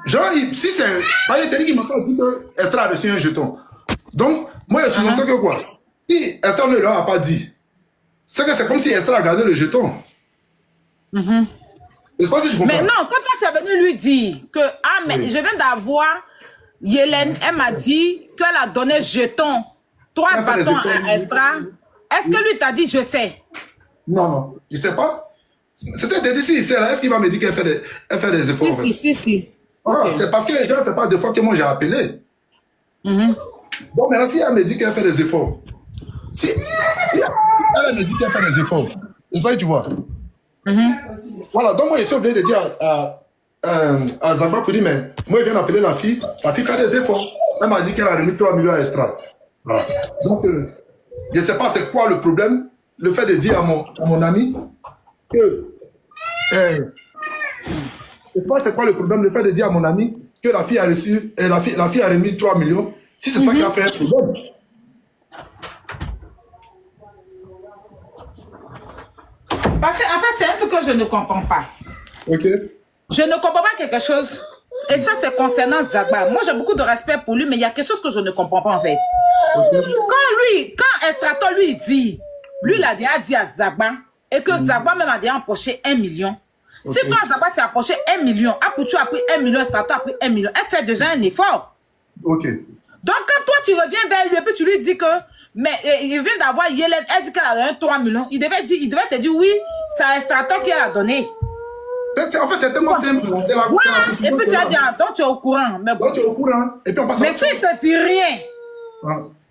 Genre, si c'est... Par exemple, il m'a pas dit que Estra a reçu un jeton. Donc, moi, je suis que quoi? Si Estra ne leur a pas dit, c'est que c'est comme si Estra a gardé le jeton. Je sais pas si je comprends. Mais non, quand toi, tu es venu lui dire que, ah, mais je viens d'avoir Yélène, elle m'a dit qu'elle a donné jeton, 3 bâtons à Estra. Est-ce que lui t'a dit, je sais? Non, non, je sais pas. C'était d'aider si il sait là. Est-ce qu'il va me dire qu'elle fait des efforts? Si. Voilà, c'est parce que les gens ne font pas d'efforts que moi j'ai appelé. Bon, maintenant, si elle me dit qu'elle fait des efforts, si elle me dit qu'elle fait des efforts, c'est pas que tu vois. Voilà, donc moi je suis obligé de dire à Zagba pour dire, mais moi je viens d'appeler la fille fait des efforts. Elle m'a dit qu'elle a remis 3 millions à Estra. Voilà. Donc, je ne sais pas c'est quoi le problème, le fait de dire à mon ami que. Je ne sais pas c'est quoi le problème, le fait de dire à mon ami que la fille a reçu, la fille a remis 3 millions, si c'est ça qui a fait un problème. Parce qu'en fait, c'est un truc que je ne comprends pas. Ok. Je ne comprends pas quelque chose. Et ça, c'est concernant Zagba. Moi, j'ai beaucoup de respect pour lui, mais il y a quelque chose que je ne comprends pas, en fait. Quand Estrato lui dit, lui, il a déjà dit à Zagba, et que Zagba même a déjà empoché 1 million. Si toi, Zagba, tu as empoché 1 million, Aputu a pris 1 million, Estrato a pris 1 million, elle fait déjà un effort. Ok. Donc, quand toi, tu reviens vers lui, et puis tu lui dis que, mais il vient d'avoir Yélène, elle dit qu'elle a donné 3 millions, il devait te dire, oui, c'est Estrato qui a donné. En fait, c'est tellement simple. Voilà, et puis tu as dit, donc tu es au courant. Mais bon. Donc tu es au courant, et puis on passe à... Mais s'il ne te dit rien,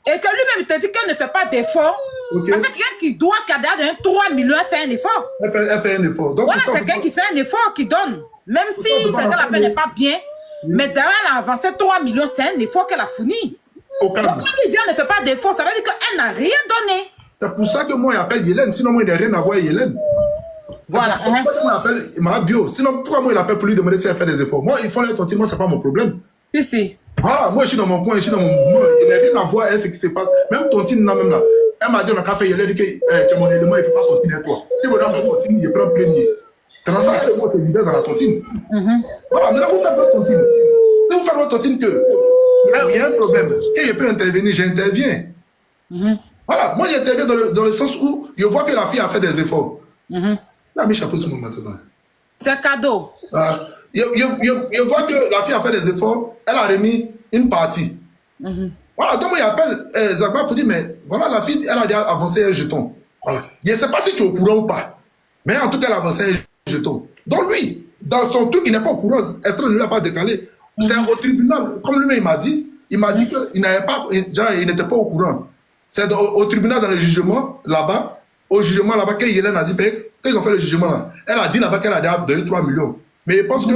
et que lui-même te dit qu'elle ne fait pas d'effort, parce que quelqu'un qui a déjà donné 3 millions, elle fait un effort. Elle fait un effort. Donc, voilà, c'est quelqu'un qui fait un effort, qui donne. Même si ce qu'elle a fait n'est pas bien, mais derrière, elle a avancé 3 millions, c'est un effort qu'elle a fourni. Donc, quand lui dit qu'elle ne fait pas d'effort, ça veut dire qu'elle n'a rien donné. C'est pour ça que moi, j'appelle Yélène. Sinon, moi, il n'y a rien à voir avec Yélène. Voilà. C'est pour ça que moi, j'appelle ma bio. Sinon, pourquoi moi, il appelle pour lui demander si elle fait des efforts? Moi, il faut les tontiner, moi, ce n'est pas mon problème. Si. Voilà, moi, je suis dans mon coin, je suis dans mon mouvement. Il n'y a rien à voir avec ce qui se passe. Même tontine, là, même là. Elle m'a dit, on a qu'à faire Yélène, dit que tu es mon élément, il ne faut pas tontiner toi. Si vous avez fait tontine, il prend premier. C'est dans ça que moi, je suis leader dans la tontine. Voilà, maintenant, vous faites votre tontine. Si vous faites votre tontine, il y a un problème. Et je peux intervenir, j'interviens. Voilà, moi, j'interviens dans le sens où je vois que la fille a fait des efforts. Là, mes chapeaux sur mon maintenant. C'est cadeau. Je vois que la fille a fait des efforts, elle a remis une partie. Voilà, donc moi j'appelle Zagba pour dire, mais voilà, la fille, elle a déjà avancé un jeton. Voilà. Je ne sais pas si tu es au courant ou pas, mais en tout cas, elle a avancé un jeton. Donc lui, dans son truc, il n'est pas au courant, Estra ne lui a pas décalé. C'est au tribunal, comme lui-même il m'a dit qu'il n'était pas au courant. C'est au tribunal, dans le jugement, là-bas, au jugement là-bas, quand Yélène a dit, qu'ils ont fait le jugement là, elle a dit là-bas qu'elle a déjà donné 3 millions. Mais je pense que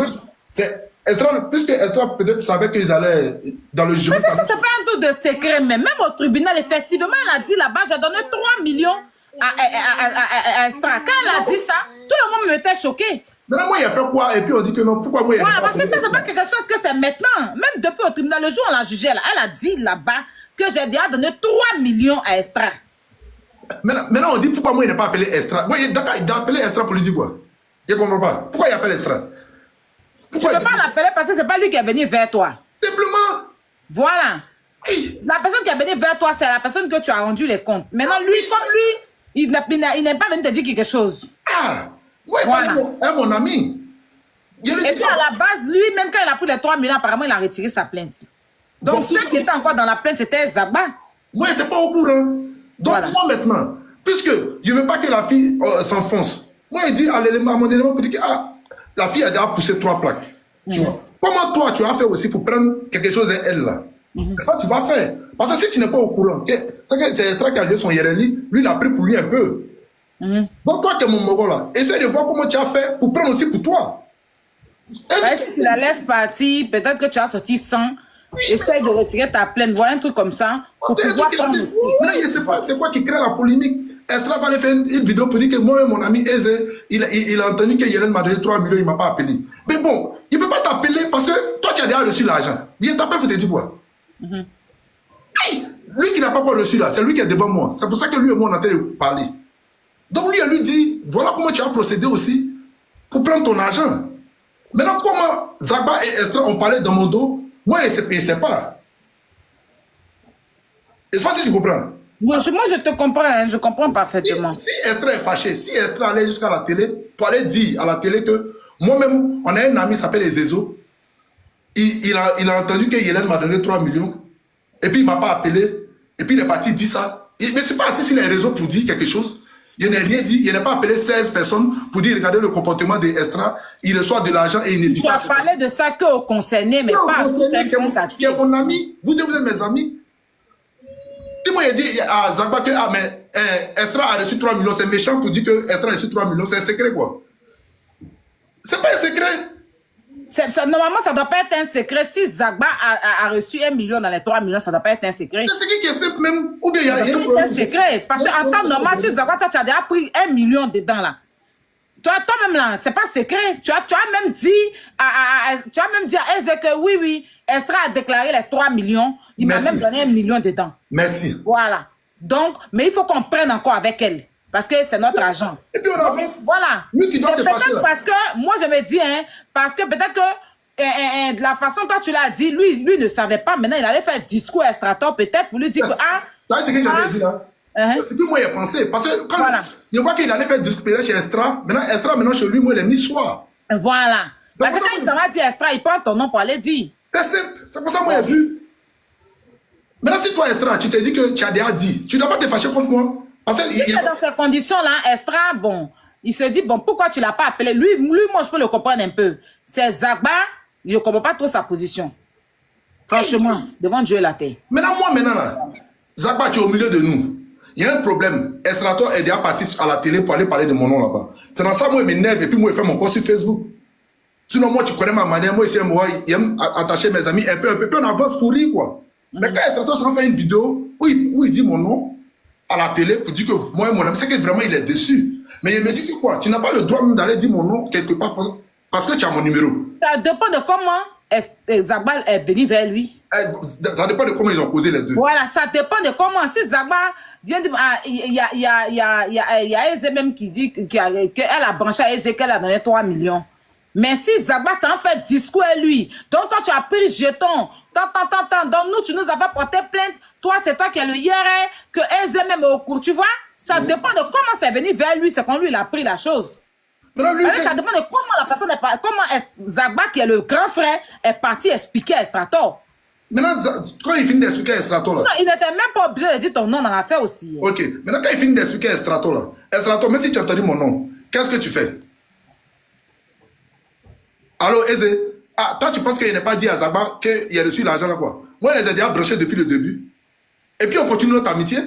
c'est Estra, puisque Estra peut-être savait qu'ils allaient dans le jugement. Mais ça, c'est pas un truc de secret, mais même au tribunal, effectivement, elle a dit là-bas, j'ai donné 3 millions à Estra. Quand elle a dit ça, tout le monde était choqué. Maintenant, moi, il a fait quoi? Et puis on dit que non, pourquoi moi il a voilà, parce que ça, c'est pas quelque chose que c'est maintenant. Même depuis au tribunal, le jour où on l'a jugé, elle a dit là-bas que j'ai déjà donné 3 millions à Estra. Maintenant, on dit pourquoi moi il n'est pas appelé Estra. Moi, il a appelé Estra pour lui dire quoi? Je ne comprends pas. Pourquoi il appelle Estra? Pourquoi tu ne peux pas l'appeler parce que ce n'est pas lui qui est venu vers toi. Simplement. Voilà. Hey. La personne qui est venue vers toi, c'est la personne que tu as rendu les comptes. Maintenant, lui, comme lui, il n'est pas venu te dire quelque chose. Ah, moi, voilà. Mon ami. Et puis à la base, lui, même quand il a pris les 3 millions, apparemment, il a retiré sa plainte. Donc, ceux qui étaient encore dans la plainte, c'était Zagba. Moi, je n'étais pas au courant. Donc, voilà. Moi, maintenant, puisque je ne veux pas que la fille s'enfonce, moi, il dit à mon élément pour dire que la fille a déjà poussé 3 plaques. Tu vois. Comment toi, tu as fait aussi pour prendre quelque chose d'elle là? C'est ça que tu vas faire. Parce que si tu n'es pas au courant, c'est Estra qui a joué son Yéreli, lui, il a pris pour lui un peu. Donc, toi qui es mon mogol là, essaie de voir comment tu as fait pour prendre aussi pour toi. Si tu la laisses partir, peut-être que tu as sorti 100. Oui, essaye de retirer ta plainte, voir un truc comme ça pour pouvoir prendre aussi. Mais je ne sais pas c'est quoi qui crée la polémique. Estra va aller faire une vidéo pour dire que moi, mon ami Eze, il a entendu que Yélène m'a donné 3 millions, il ne m'a pas appelé. Mais bon, il ne peut pas t'appeler parce que toi, tu as déjà reçu l'argent. Il t'appelle pour te dire quoi? Hey, Lui qui n'a pas encore reçu là, c'est lui qui est devant moi. C'est pour ça que lui et moi on est en train de parler. Donc lui, elle lui dit, voilà comment tu as procédé aussi pour prendre ton argent. Maintenant, comment Zagba et Estra ont parlé dans mon dos, moi, je ne sais pas. Je ne sais pas si tu comprends. Moi, je te comprends, hein, je comprends parfaitement. Si Estra est fâché, si Estra allait jusqu'à la télé, pour aller dire à la télé que moi-même, on a un ami qui s'appelle Ezezo. Il a entendu que Hélène m'a donné 3 millions. Et puis il ne m'a pas appelé. Et puis il est parti dire ça. Mais ce n'est pas assis sur les réseaux pour dire quelque chose. Il n'a rien dit. Il n'a pas appelé 16 personnes pour dire regardez le comportement des Estra. Il reçoit de l'argent et il ne dit pas. Tu as parlé de ça qu'aux concernés, mais pas à tout un quartier. Qui est mon ami. Vous êtes mes amis. Si moi, il dit à Zagba que Estra a reçu 3 millions, c'est méchant pour dire que Estra a reçu 3 millions. C'est un secret, quoi. C'est pas un secret. Normalement, ça ne doit pas être un secret. Si Zagba a reçu 1 million dans les 3 millions, ça ne doit pas être un secret. C'est un secret qui est simple même. Ou bien il y a un secret. Parce qu'en temps normal, si Zagba, toi, tu as déjà pris 1 million dedans, là. Toi-même, là, c'est pas secret. Tu as même dit à Eze que oui, Estra a déclaré les 3 millions. Il m'a même donné 1 million dedans. Merci. Voilà. Donc, mais il faut qu'on prenne encore avec elle. Parce que c'est notre argent. Et puis on avance. Voilà. C'est peut-être parce que, moi je me dis, hein, parce que peut-être que de la façon dont tu l'as dit, lui ne savait pas. Maintenant, il allait faire un discours à Estrator peut-être pour lui dire que... C'est ce que j'avais dit là. C'est que moi, il a pensé. Parce que quand je vois qu'il allait faire discours chez Estra, maintenant chez lui, moi, il est mis soir. Voilà. Parce que quand il s'en va dire Estra, il prend ton nom pour aller dire. C'est simple. C'est pour ça que moi, j'ai vu. Maintenant, si toi, Estra, tu t'es dit que tu as déjà dit, tu ne dois pas te fâcher contre moi. Parce que dans ces conditions-là, Estra, bon, il se dit, bon, pourquoi tu ne l'as pas appelé? Lui, moi, je peux le comprendre un peu. C'est Zagba, je ne comprends pas trop sa position. Franchement, devant Dieu et la terre. Maintenant, là, Zagba, tu es au milieu de nous. Il y a un problème. Estrator est déjà parti à la télé pour aller parler de mon nom là-bas. C'est dans ça, moi, il m'énerve et puis moi, il fait mon post sur Facebook. Sinon, moi, tu connais ma manière. Moi, ici, moi, il aime attacher mes amis un peu, puis on avance pour rire, quoi. Mais quand Estrator s'en fait une vidéo où il dit mon nom à la télé pour dire que moi et mon ami, c'est que vraiment, il est déçu. Mais il me dit que quoi, tu n'as pas le droit même d'aller dire mon nom quelque part parce que tu as mon numéro. Ça dépend de comment Zagba est venu vers lui. Ça dépend de comment ils ont causé les deux. Voilà, ça dépend de comment. Si Zagba vient de... Il y a Eze même qui dit qu'elle a branché à Eze qu'elle a donné 3 millions. Mais si Zagba s'en fait discours à lui, donc toi tu as pris le jeton, donc nous tu nous as pas porté plainte, toi c'est toi qui es le hier, que Eze même est au cours, tu vois. Ça dépend de comment c'est venu vers lui, c'est quand lui il a pris la chose. Lui, ça dépend de comment la personne est partie, comment Zagba qui est le grand frère est parti expliquer à Estrator. Maintenant, quand il finit d'expliquer à Estrator là... Non, il n'était même pas obligé de dire ton nom dans l'affaire aussi. Ok, maintenant quand il finit d'expliquer à Estrator là, Estrator, même si tu as entendu mon nom, qu'est-ce que tu fais? Allô, Eze, toi tu penses qu'il n'a pas dit à Zagba qu'il a reçu l'argent là quoi? Moi, il les a déjà branchés depuis le début. Et puis on continue notre amitié?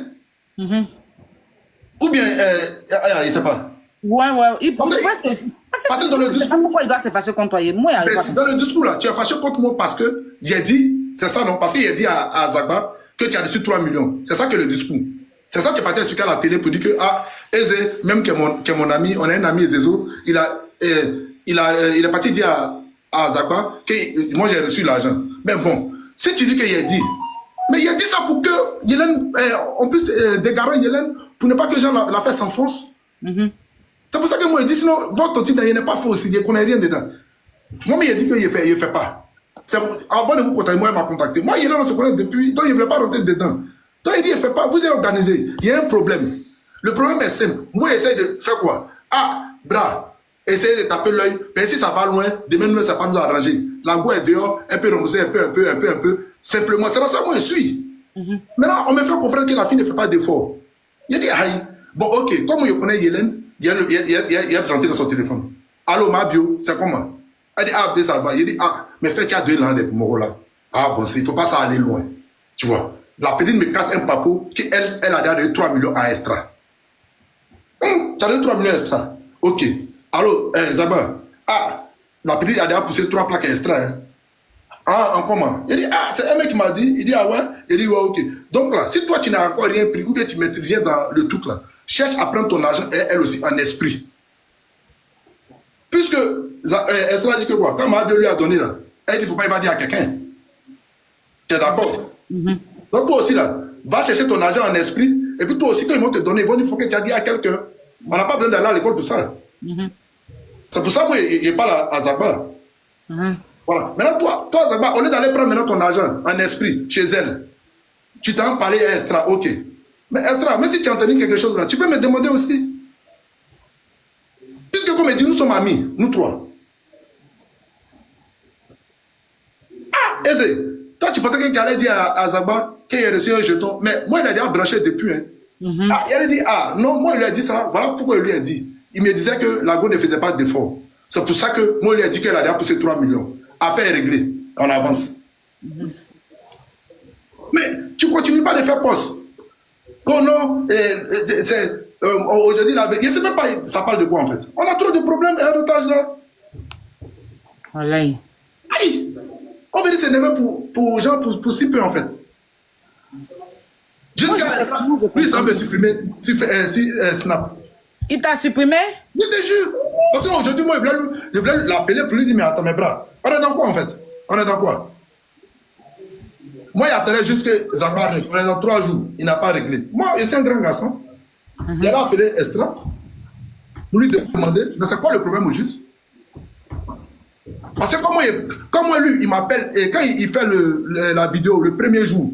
Ou bien, il ne sait pas. Ouais, il faut parce que dans le discours, pas pourquoi il doit se fâcher contre toi. Moi, dans le discours là, tu es fâché contre moi parce que j'ai dit, c'est ça non? Parce qu'il a dit à Zagba que tu as reçu 3 millions. C'est ça que le discours. C'est ça que tu es parti expliquer à la télé pour dire que, Eze, même qui est mon ami, on a un ami Ezezo, il est parti dire à Zagba que moi j'ai reçu l'argent. Mais bon, si tu dis qu'il a dit, mais il a dit ça pour que Hélène, on puisse dégarer Hélène pour ne pas que l'affaire s'enfonce. C'est pour ça que moi je dis, sinon, votre titre n'est pas faux aussi, il ne connaît rien dedans. Moi, mais il a dit qu'il ne fait pas. Avant de vous contacter, moi, il m'a contacté. Moi, Hélène, on se connaît depuis, donc il ne voulait pas rentrer dedans. Donc il dit, il ne fait pas, vous êtes organisé. Il y a un problème. Le problème est simple. Moi, j'essaie de faire quoi? Bras. Essayez de taper l'œil, mais si ça va loin, demain nous, ça va nous arranger. La go est dehors, un peu rembourser, un peu. Simplement, c'est dans ça que moi je suis. Maintenant, on me fait comprendre que la fille ne fait pas d'effort. Il dit, bon, ok, comme je connais Hélène, il y a rentré dans son téléphone. Allô, ma bio, c'est comment? Elle dit, ça va. Il dit, mais fait, tu as 2 langues de Moro là. Bon, il ne faut pas ça aller loin. Tu vois, la petite me casse un papo qu'elle a donné 3 millions à Estra. Tu as donné 3 millions à Estra. Ok. Allô, Zaba, la petite a déjà poussé 3 plaques extra. En comment? Il dit, c'est un mec qui m'a dit, il dit, ouais, il dit, ouais, ok. Donc là, si toi tu n'as encore rien pris, ou bien tu ne maîtrises rien dans le truc là, cherche à prendre ton argent, elle aussi, en esprit. Puisque Estra dit que quoi? Quand Mahabio lui a donné là, elle dit, il ne faut pas y va dire à quelqu'un. Tu es d'accord? Donc toi aussi là, Va chercher ton argent en esprit. Et puis toi aussi, quand ils vont te donner, ils vont dire, il faut que tu as dit à quelqu'un. On n'a pas besoin d'aller à l'école pour ça. C'est pour ça que moi, je parle à Zagba. Voilà. Maintenant, toi, Zagba, au lieu d'aller prendre maintenant ton argent en esprit chez elle, tu t'en parlais à Estra, ok. Mais Estra, même si tu as entendu quelque chose là, tu peux me demander aussi. Puisque comme il dit, nous sommes amis, nous trois. Ah, Eze, toi tu pensais que tu allais dire à Zagba qu'il a reçu un jeton, mais moi il a déjà branché depuis. Hein. Ah, il a dit, ah non, moi il lui a dit ça, voilà pourquoi il lui a dit. Il me disait que la go ne faisait pas d'effort. C'est pour ça que moi il lui a dit qu'elle a déjà poussé 3 millions. Affaire est réglée, on avance. Mais tu continues pas de faire poste. Oh non, aujourd'hui, je ne sais même pas, ça parle de quoi en fait. On a trop de problèmes et un otage là. Voilà. Aïe, on veut dire que c'est never pour si peu en fait. Jusqu'à plus ça veut supprimer sur Snap. Il t'a supprimé? Je te jure. Parce qu'aujourd'hui, moi, je voulais l'appeler pour lui dire, mais attends mes bras. On est dans quoi en fait? On est dans quoi? Moi, il attendait juste que Zagba règle. On est dans 3 jours. Il n'a pas réglé. Moi, je suis un grand garçon. Il a appelé Estra pour lui demander, mais c'est quoi le problème au juste? Parce que comme moi, lui, il m'appelle, et quand il fait la vidéo le premier jour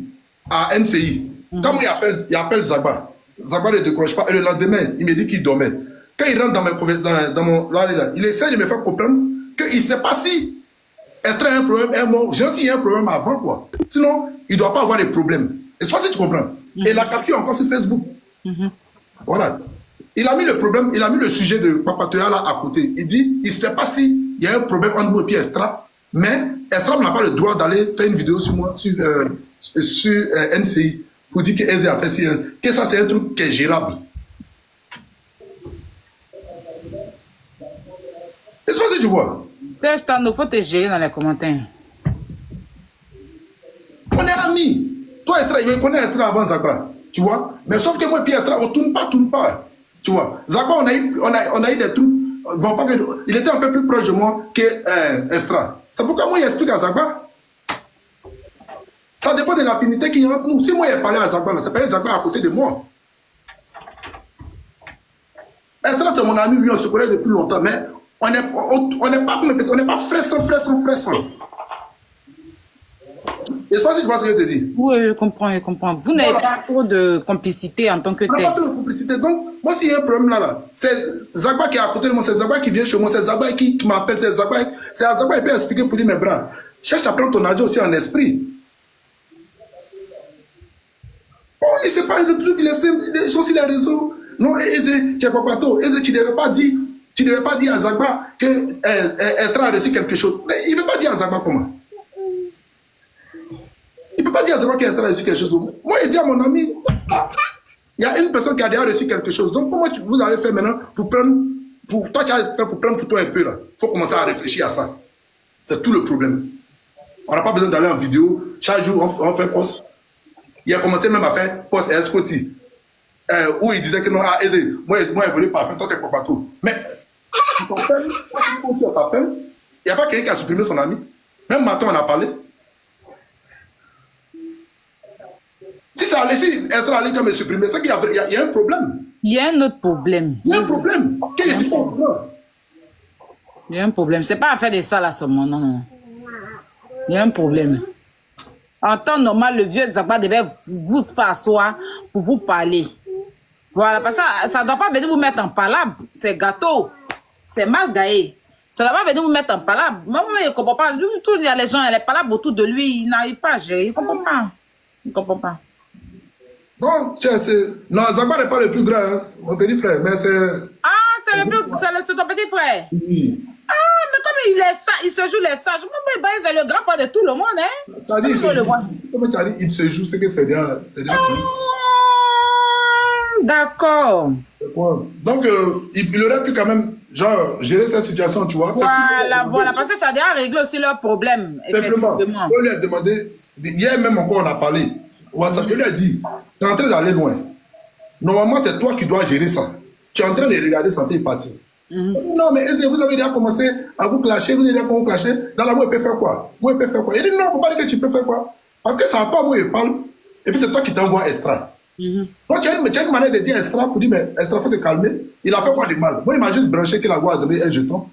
à NCI, comme il appelle Zagba, Zagba ne décroche pas. Et le lendemain, il me dit qu'il dormait. Quand il rentre dans mon là, il essaie de me faire comprendre qu'il ne sait pas si Estra a un problème, un mot. J'ai aussi un problème avant, quoi. Sinon, il ne doit pas avoir de problème. Et soit si tu comprends. Et la capture encore sur Facebook. Voilà. Il a mis le problème, il a mis le sujet de Papatoya là à côté. Il dit, il ne sait pas s'il y a un problème entre moi et Estra, mais Estra n'a pas le droit d'aller faire une vidéo sur moi, sur NCI, pour dire qu'Eze a fait que ça c'est un truc qui est gérable. Et c'est ce que tu vois. Il faut te gérer dans les commentaires. On est amis. Toi, Estra, il connaît Estra avant Zagba. Tu vois? Mais sauf que moi et Estra, on tourne pas. Tu vois? Zagba, on a eu des trucs. Bon, pas que, il était un peu plus proche de moi que Estra. C'est pourquoi moi, il explique à Zagba. Ça dépend de l'affinité qu'il y a entre nous. Si moi, il parlait à Zagba, c'est pas Zagba à côté de moi. Estra, c'est mon ami, oui, on se connaît depuis longtemps, mais on n'est pas fraissant. Et c'est pas si tu vois ce que je te dis. Oui, je comprends. Vous n'avez pas trop de complicité en tant que tel. On n'a pas trop de complicité. Donc, moi, s'il y a un problème là, c'est Zagba qui est à côté de moi, c'est Zagba qui vient chez moi, c'est Zagba qui m'appelle, c'est Zagba qui peut expliquer pour lui mes bras. Cherche à prendre ton argent aussi en esprit. Oh, il sait pas le truc, ils sont sur les réseaux. Non, Eze, tu n'es pas bateau. Eze, tu ne devais pas dire à Zagba que Estra a reçu quelque chose. Mais il ne veut pas dire à Zagba comment. Il ne peut pas dire à Zagba qu'Estra a reçu quelque chose. Moi, il dit à mon ami, il y a une personne qui a déjà reçu quelque chose. Donc, comment vous allez faire maintenant pour prendre, toi, tu as fait pour prendre pour toi un peu là. Il faut commencer à réfléchir à ça. C'est tout le problème. On n'a pas besoin d'aller en vidéo. Chaque jour, on fait post. Il a commencé même à faire post et escroquerie. Où il disait que non, ah, Eze, moi, il voulait pas faire, toi, t'es pas partout. Mais, quand ça s'appelle, il n'y a pas quelqu'un qui a supprimé son ami. Même matin, on a parlé. Si ça allait, si Estra allait comme supprimer, c'est qu'il y a un problème. Il y a un autre problème. Il y a un problème. Qu'est-ce qu'il faut? Il y a un problème. C'est pas affaire de ça là seulement, non. Il y a un problème. En temps normal, le vieux Zagba devait vous faire asseoir pour vous parler. Voilà, parce que ça ne doit pas venir vous mettre en palabre. C'est gâteau. C'est mal gaé. Ça ne doit pas venir vous mettre en palabre. Moi, je ne comprends pas. Il y a les gens, les palabres autour de lui, ils n'arrivent pas à gérer. Il ne comprend pas. Il ne comprend pas. Donc, non, Zagba n'est pas le plus grand, hein, mon petit frère, mais c'est... Ah, c'est ton petit frère? Oui. Ah, mais comme il se joue les sages, c'est le grand frère de tout le monde, hein? Tu as dit, il se joue, c'est que c'est bien. D'accord. Donc, il aurait pu quand même, genre, gérer cette situation, tu vois. Voilà, parce que tu as déjà réglé aussi leurs problèmes. Simplement, on lui a demandé, hier même encore on a parlé, WhatsApp, il lui a dit, tu es en train d'aller loin. Normalement, c'est toi qui dois gérer ça. Tu es en train de regarder Santé et partir. Non, mais vous avez déjà commencé à vous clasher, vous avez déjà commencé à clasher. Dans la moi, il peut faire quoi? Il dit non, il ne faut pas dire que tu peux faire quoi. Parce que c'est à toi, moi, il parle. Et puis c'est toi qui t'envoies Estra. Donc tu as une manière de dire à Estra pour dire, mais Estra, faut te calmer. Il a fait quoi de mal? Moi, il m'a juste branché qu'il a donné un jeton.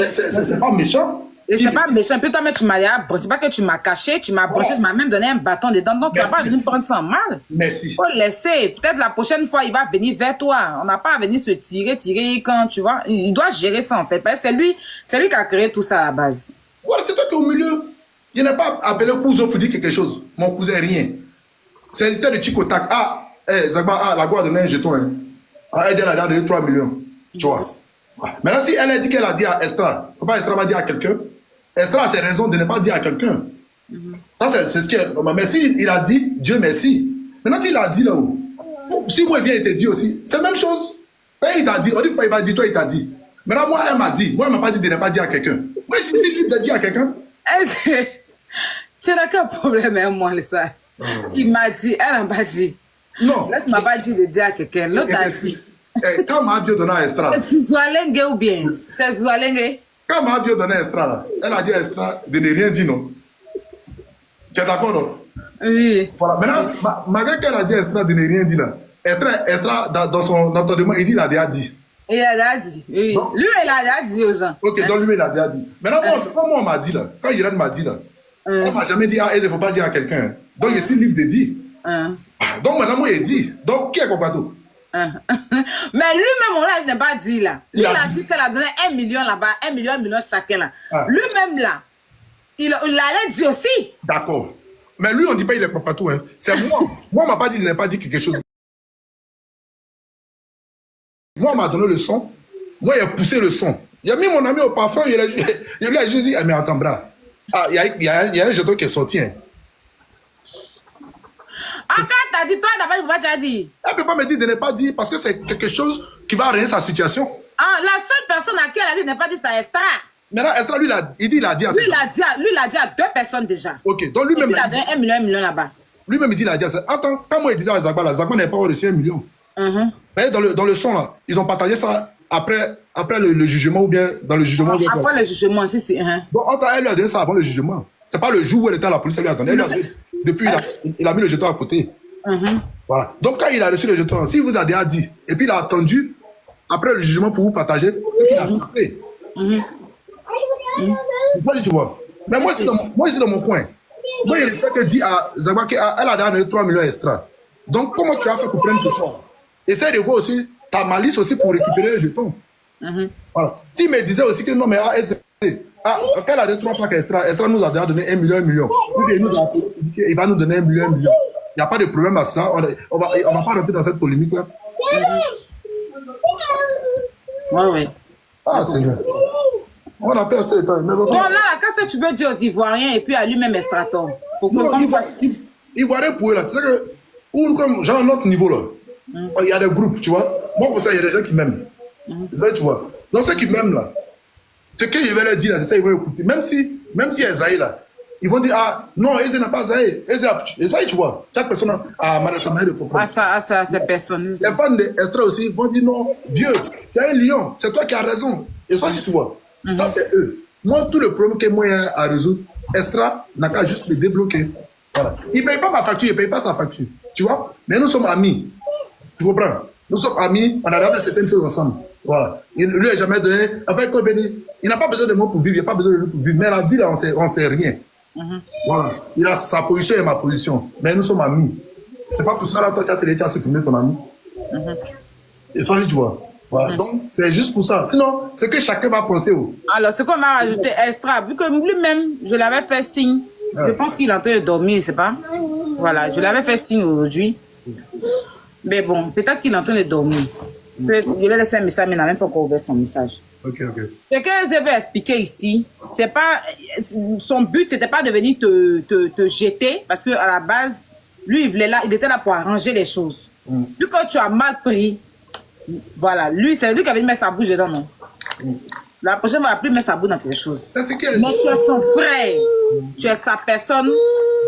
C'est pas méchant. Et c'est pas méchant. Puis toi, mais tu m'as c'est pas que tu m'as caché, tu m'as branché, tu m'as même donné un bâton dedans. Donc tu vas pas venir prendre ça en mal. Merci. Faut laisser. Peut-être la prochaine fois, il va venir vers toi. On n'a pas à venir se tirer quand tu vois. Il doit gérer ça en fait. Parce que c'est lui qui a créé tout ça à la base. Voilà, c'est toi qui es au milieu. Je n'ai pas appelé cousin pour dire quelque chose. Mon cousin, rien. C'est l'état de Chico Tac. Ah, Zagba, la Goua a donné un jeton. Hein. Ah, elle a donné 3 millions. Tu vois. Maintenant, si elle a dit qu'elle a dit à Estra, il ne faut pas Estra va dire à quelqu'un. Estra a ses raisons de ne pas dire à quelqu'un. Ça, c'est ce qui est normal. Mais s'il a dit, Dieu merci. Maintenant, s'il a dit là-haut, si moi, il vient et te dit aussi, c'est la même chose. Il t'a dit, on dit pas, il va dire, toi, il t'a dit. Maintenant, moi, elle m'a dit. Moi, elle ne m'a pas dit de ne pas dire à quelqu'un. Moi, si c'est libre de dire à quelqu'un. Tu n'as qu'un problème avec moi, ça. Il m'a dit, elle n'a pas dit. Non. L'autre ne m'a pas dit de dire à quelqu'un. L'autre a dit. Quand m'a Dieu donné à Estra. C'est Zoualengue ou bien? C'est Zoualengue. Quand m'a Dieu donné à Estra, là, elle a dit à Estra de ne rien dire, non? Tu es d'accord, non? Oui. Voilà. Maintenant, malgré qu'elle a dit à Estra de ne rien dire, là, Estra dans son entendement, il dit, il a déjà dit. Il a déjà dit, oui. Non. Lui, il a déjà dit aux gens. Ok, donc lui, il a déjà dit. Maintenant, quand moi, on m'a dit, là, quand Irène m'a dit, là, elle ne m'a jamais dit, ah, il ne faut pas dire à quelqu'un. Donc, je suis libre de dire. Donc, maintenant, moi, il dit. Donc, qui est Kopato? Mais lui-même, on n'a pas dit, là. Lui, il a dit qu'elle a donné 1 million là-bas, 1 million chacun, là. Lui-même, là, il l'allait dire aussi. D'accord. Mais lui, on ne dit pas il est Kopato, hein. C'est moi. Moi, on ne m'a pas dit, il n'a pas dit quelque chose. Moi, on m'a donné le son. Moi, il a poussé le son. Il a mis mon ami au parfum. Il lui a juste dit, ah, mais attends, bras. Ah, il y a un jeton qui est sorti. Hein. Quand t'as dit, toi, d'abord, il va te dire. Elle ne peut pas me dire de ne pas dire parce que c'est quelque chose qui va arranger sa situation. Ah, la seule personne à qui elle a dit de ne pas dire, c'est Estra. Maintenant, Estra, lui, il a dit à lui, il a dit à 2 personnes déjà. Ok, donc lui-même. Il a donné 1 million là-bas. Lui-même, il dit, il a dit à ça. Attends, quand moi, il disait à Zagba, là, Zagba n'avait pas reçu 1 million. Mais dans le son, là, ils ont partagé ça après le jugement ou bien dans le jugement. Après le jugement, si c'est. Donc, elle lui a donné ça avant le jugement. C'est pas le jour où elle était à la police, elle lui a donné. Depuis, il a mis le jeton à côté. Voilà. Donc, quand il a reçu le jeton, s'il vous a déjà dit, et puis il a attendu après le jugement pour vous partager, c'est qu'il a fait. Tu vois. Mais moi, ici, dans mon coin, moi, il fait que dit à Zagba qu'elle a donné 3 millions extra. Donc, comment tu as fait pour prendre le jeton? Essaye de voir aussi ta malice aussi pour récupérer un jeton. Voilà. S'il me disait aussi que non, mais quand elle a donné 3 plaques extra, Estra nous a déjà donné 1 million, 1 million. Il nous a appelé pour dire qu'il va nous donner 1 million, 1 million. Il n'y a pas de problème à cela. On va pas rentrer dans cette polémique-là. Oui. Ah, c'est vrai. On a pris assez de temps. Bon, là, qu'est-ce que tu veux dire aux Ivoiriens et puis à lui-même Estraton? Ivoiriens pour eux, là, tu sais que, ou comme, genre, à notre niveau, là, il y a des groupes, tu vois. Moi, pour ça, il y a des gens qui m'aiment. C'est vrai, tu vois. Donc, ceux qui m'aiment, là, ce que je vais leur dire, là, c'est ça, ils vont écouter. Même si Ezaï, là, ils vont dire, ah, non, Eze n'a pas Ezaï. Ezaï, tu vois. Chaque personne a sa manière de comprendre. Ça, c'est personnel. Les fans d'Estra aussi vont dire, non, Dieu, tu es un lion, c'est toi qui as raison. Et ça, si tu vois. Ça, c'est eux. Moi, tout le problème que moi j'ai à résoudre, Estra n'a qu'à juste me débloquer. Voilà. Il ne paye pas ma facture, il ne paye pas sa facture. Tu vois? Mais nous sommes amis. Tu comprends? Nous sommes amis, on a fait certaines choses ensemble. Voilà. Il lui a jamais donné. Enfin, il n'a pas besoin de moi pour vivre, il n'a pas besoin de lui pour vivre. Mais la vie, là, on ne sait rien. Voilà. Il a sa position et ma position. Mais nous sommes amis. C'est pas pour ça, là, toi, tu as supprimé ton ami. Et ça, tu vois. Voilà. Donc, c'est juste pour ça. Sinon, c'est que chacun va penser. Alors, ce qu'on m'a rajouté extra, vu que lui-même, je l'avais fait signe. Je pense qu'il est en train de dormir, c'est pas? Voilà, je l'avais fait signe aujourd'hui. Mais bon, peut-être qu'il est en train de dormir. Je lui ai laissé un message, mais il n'a même pas encore ouvert son message. Ok. Ce que je vais expliquer ici, c'est pas. Son but, c'était pas de venir te jeter, parce qu'à la base, lui, il était là pour arranger les choses. Vu que tu as mal pris, voilà, lui, c'est lui qui avait mis sa bouche dedans, non? La prochaine fois, il va plus mettre sa bouche dans quelque chose. Mais tu es son frère, tu es sa personne,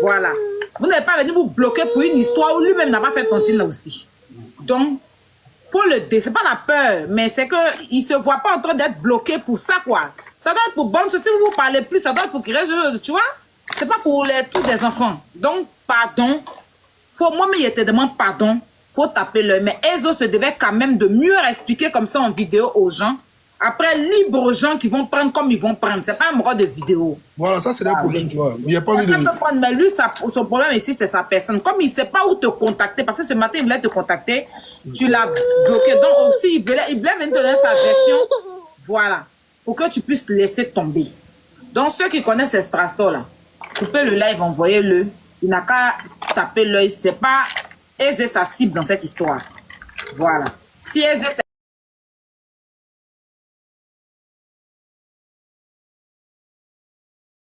voilà. Vous n'avez pas venu vous bloquer pour une histoire où lui-même n'a pas fait tontine aussi. Donc, faut c'est pas la peur, mais c'est qu'il se voit pas en train d'être bloqué pour ça, quoi. Ça doit être pour bonne chose. Si vous vous parlez plus, ça doit être pour qu'il reste, tu vois. C'est pas pour les trucs des enfants. Donc, pardon. Moi-même, je te demande pardon. Faut taper l'œil. Mais Ezo se devait quand même de mieux expliquer comme ça en vidéo aux gens. Après, libre aux gens qui vont prendre comme ils vont prendre. C'est pas un droit de vidéo. Voilà, ça c'est un problème, tu vois. Il n'y a pas envie de... Prendre, mais lui, son problème ici, c'est sa personne. Comme il ne sait pas où te contacter, parce que ce matin, il voulait te contacter, tu l'as bloqué. Donc aussi, il voulait venir te donner sa version. Voilà. Pour que tu puisses laisser tomber. Donc, ceux qui connaissent Estrasto, là, coupez le live, envoyez-le. Il n'a qu'à taper l'œil. C'est pas Eze sa cible dans cette histoire. Voilà. Si Eze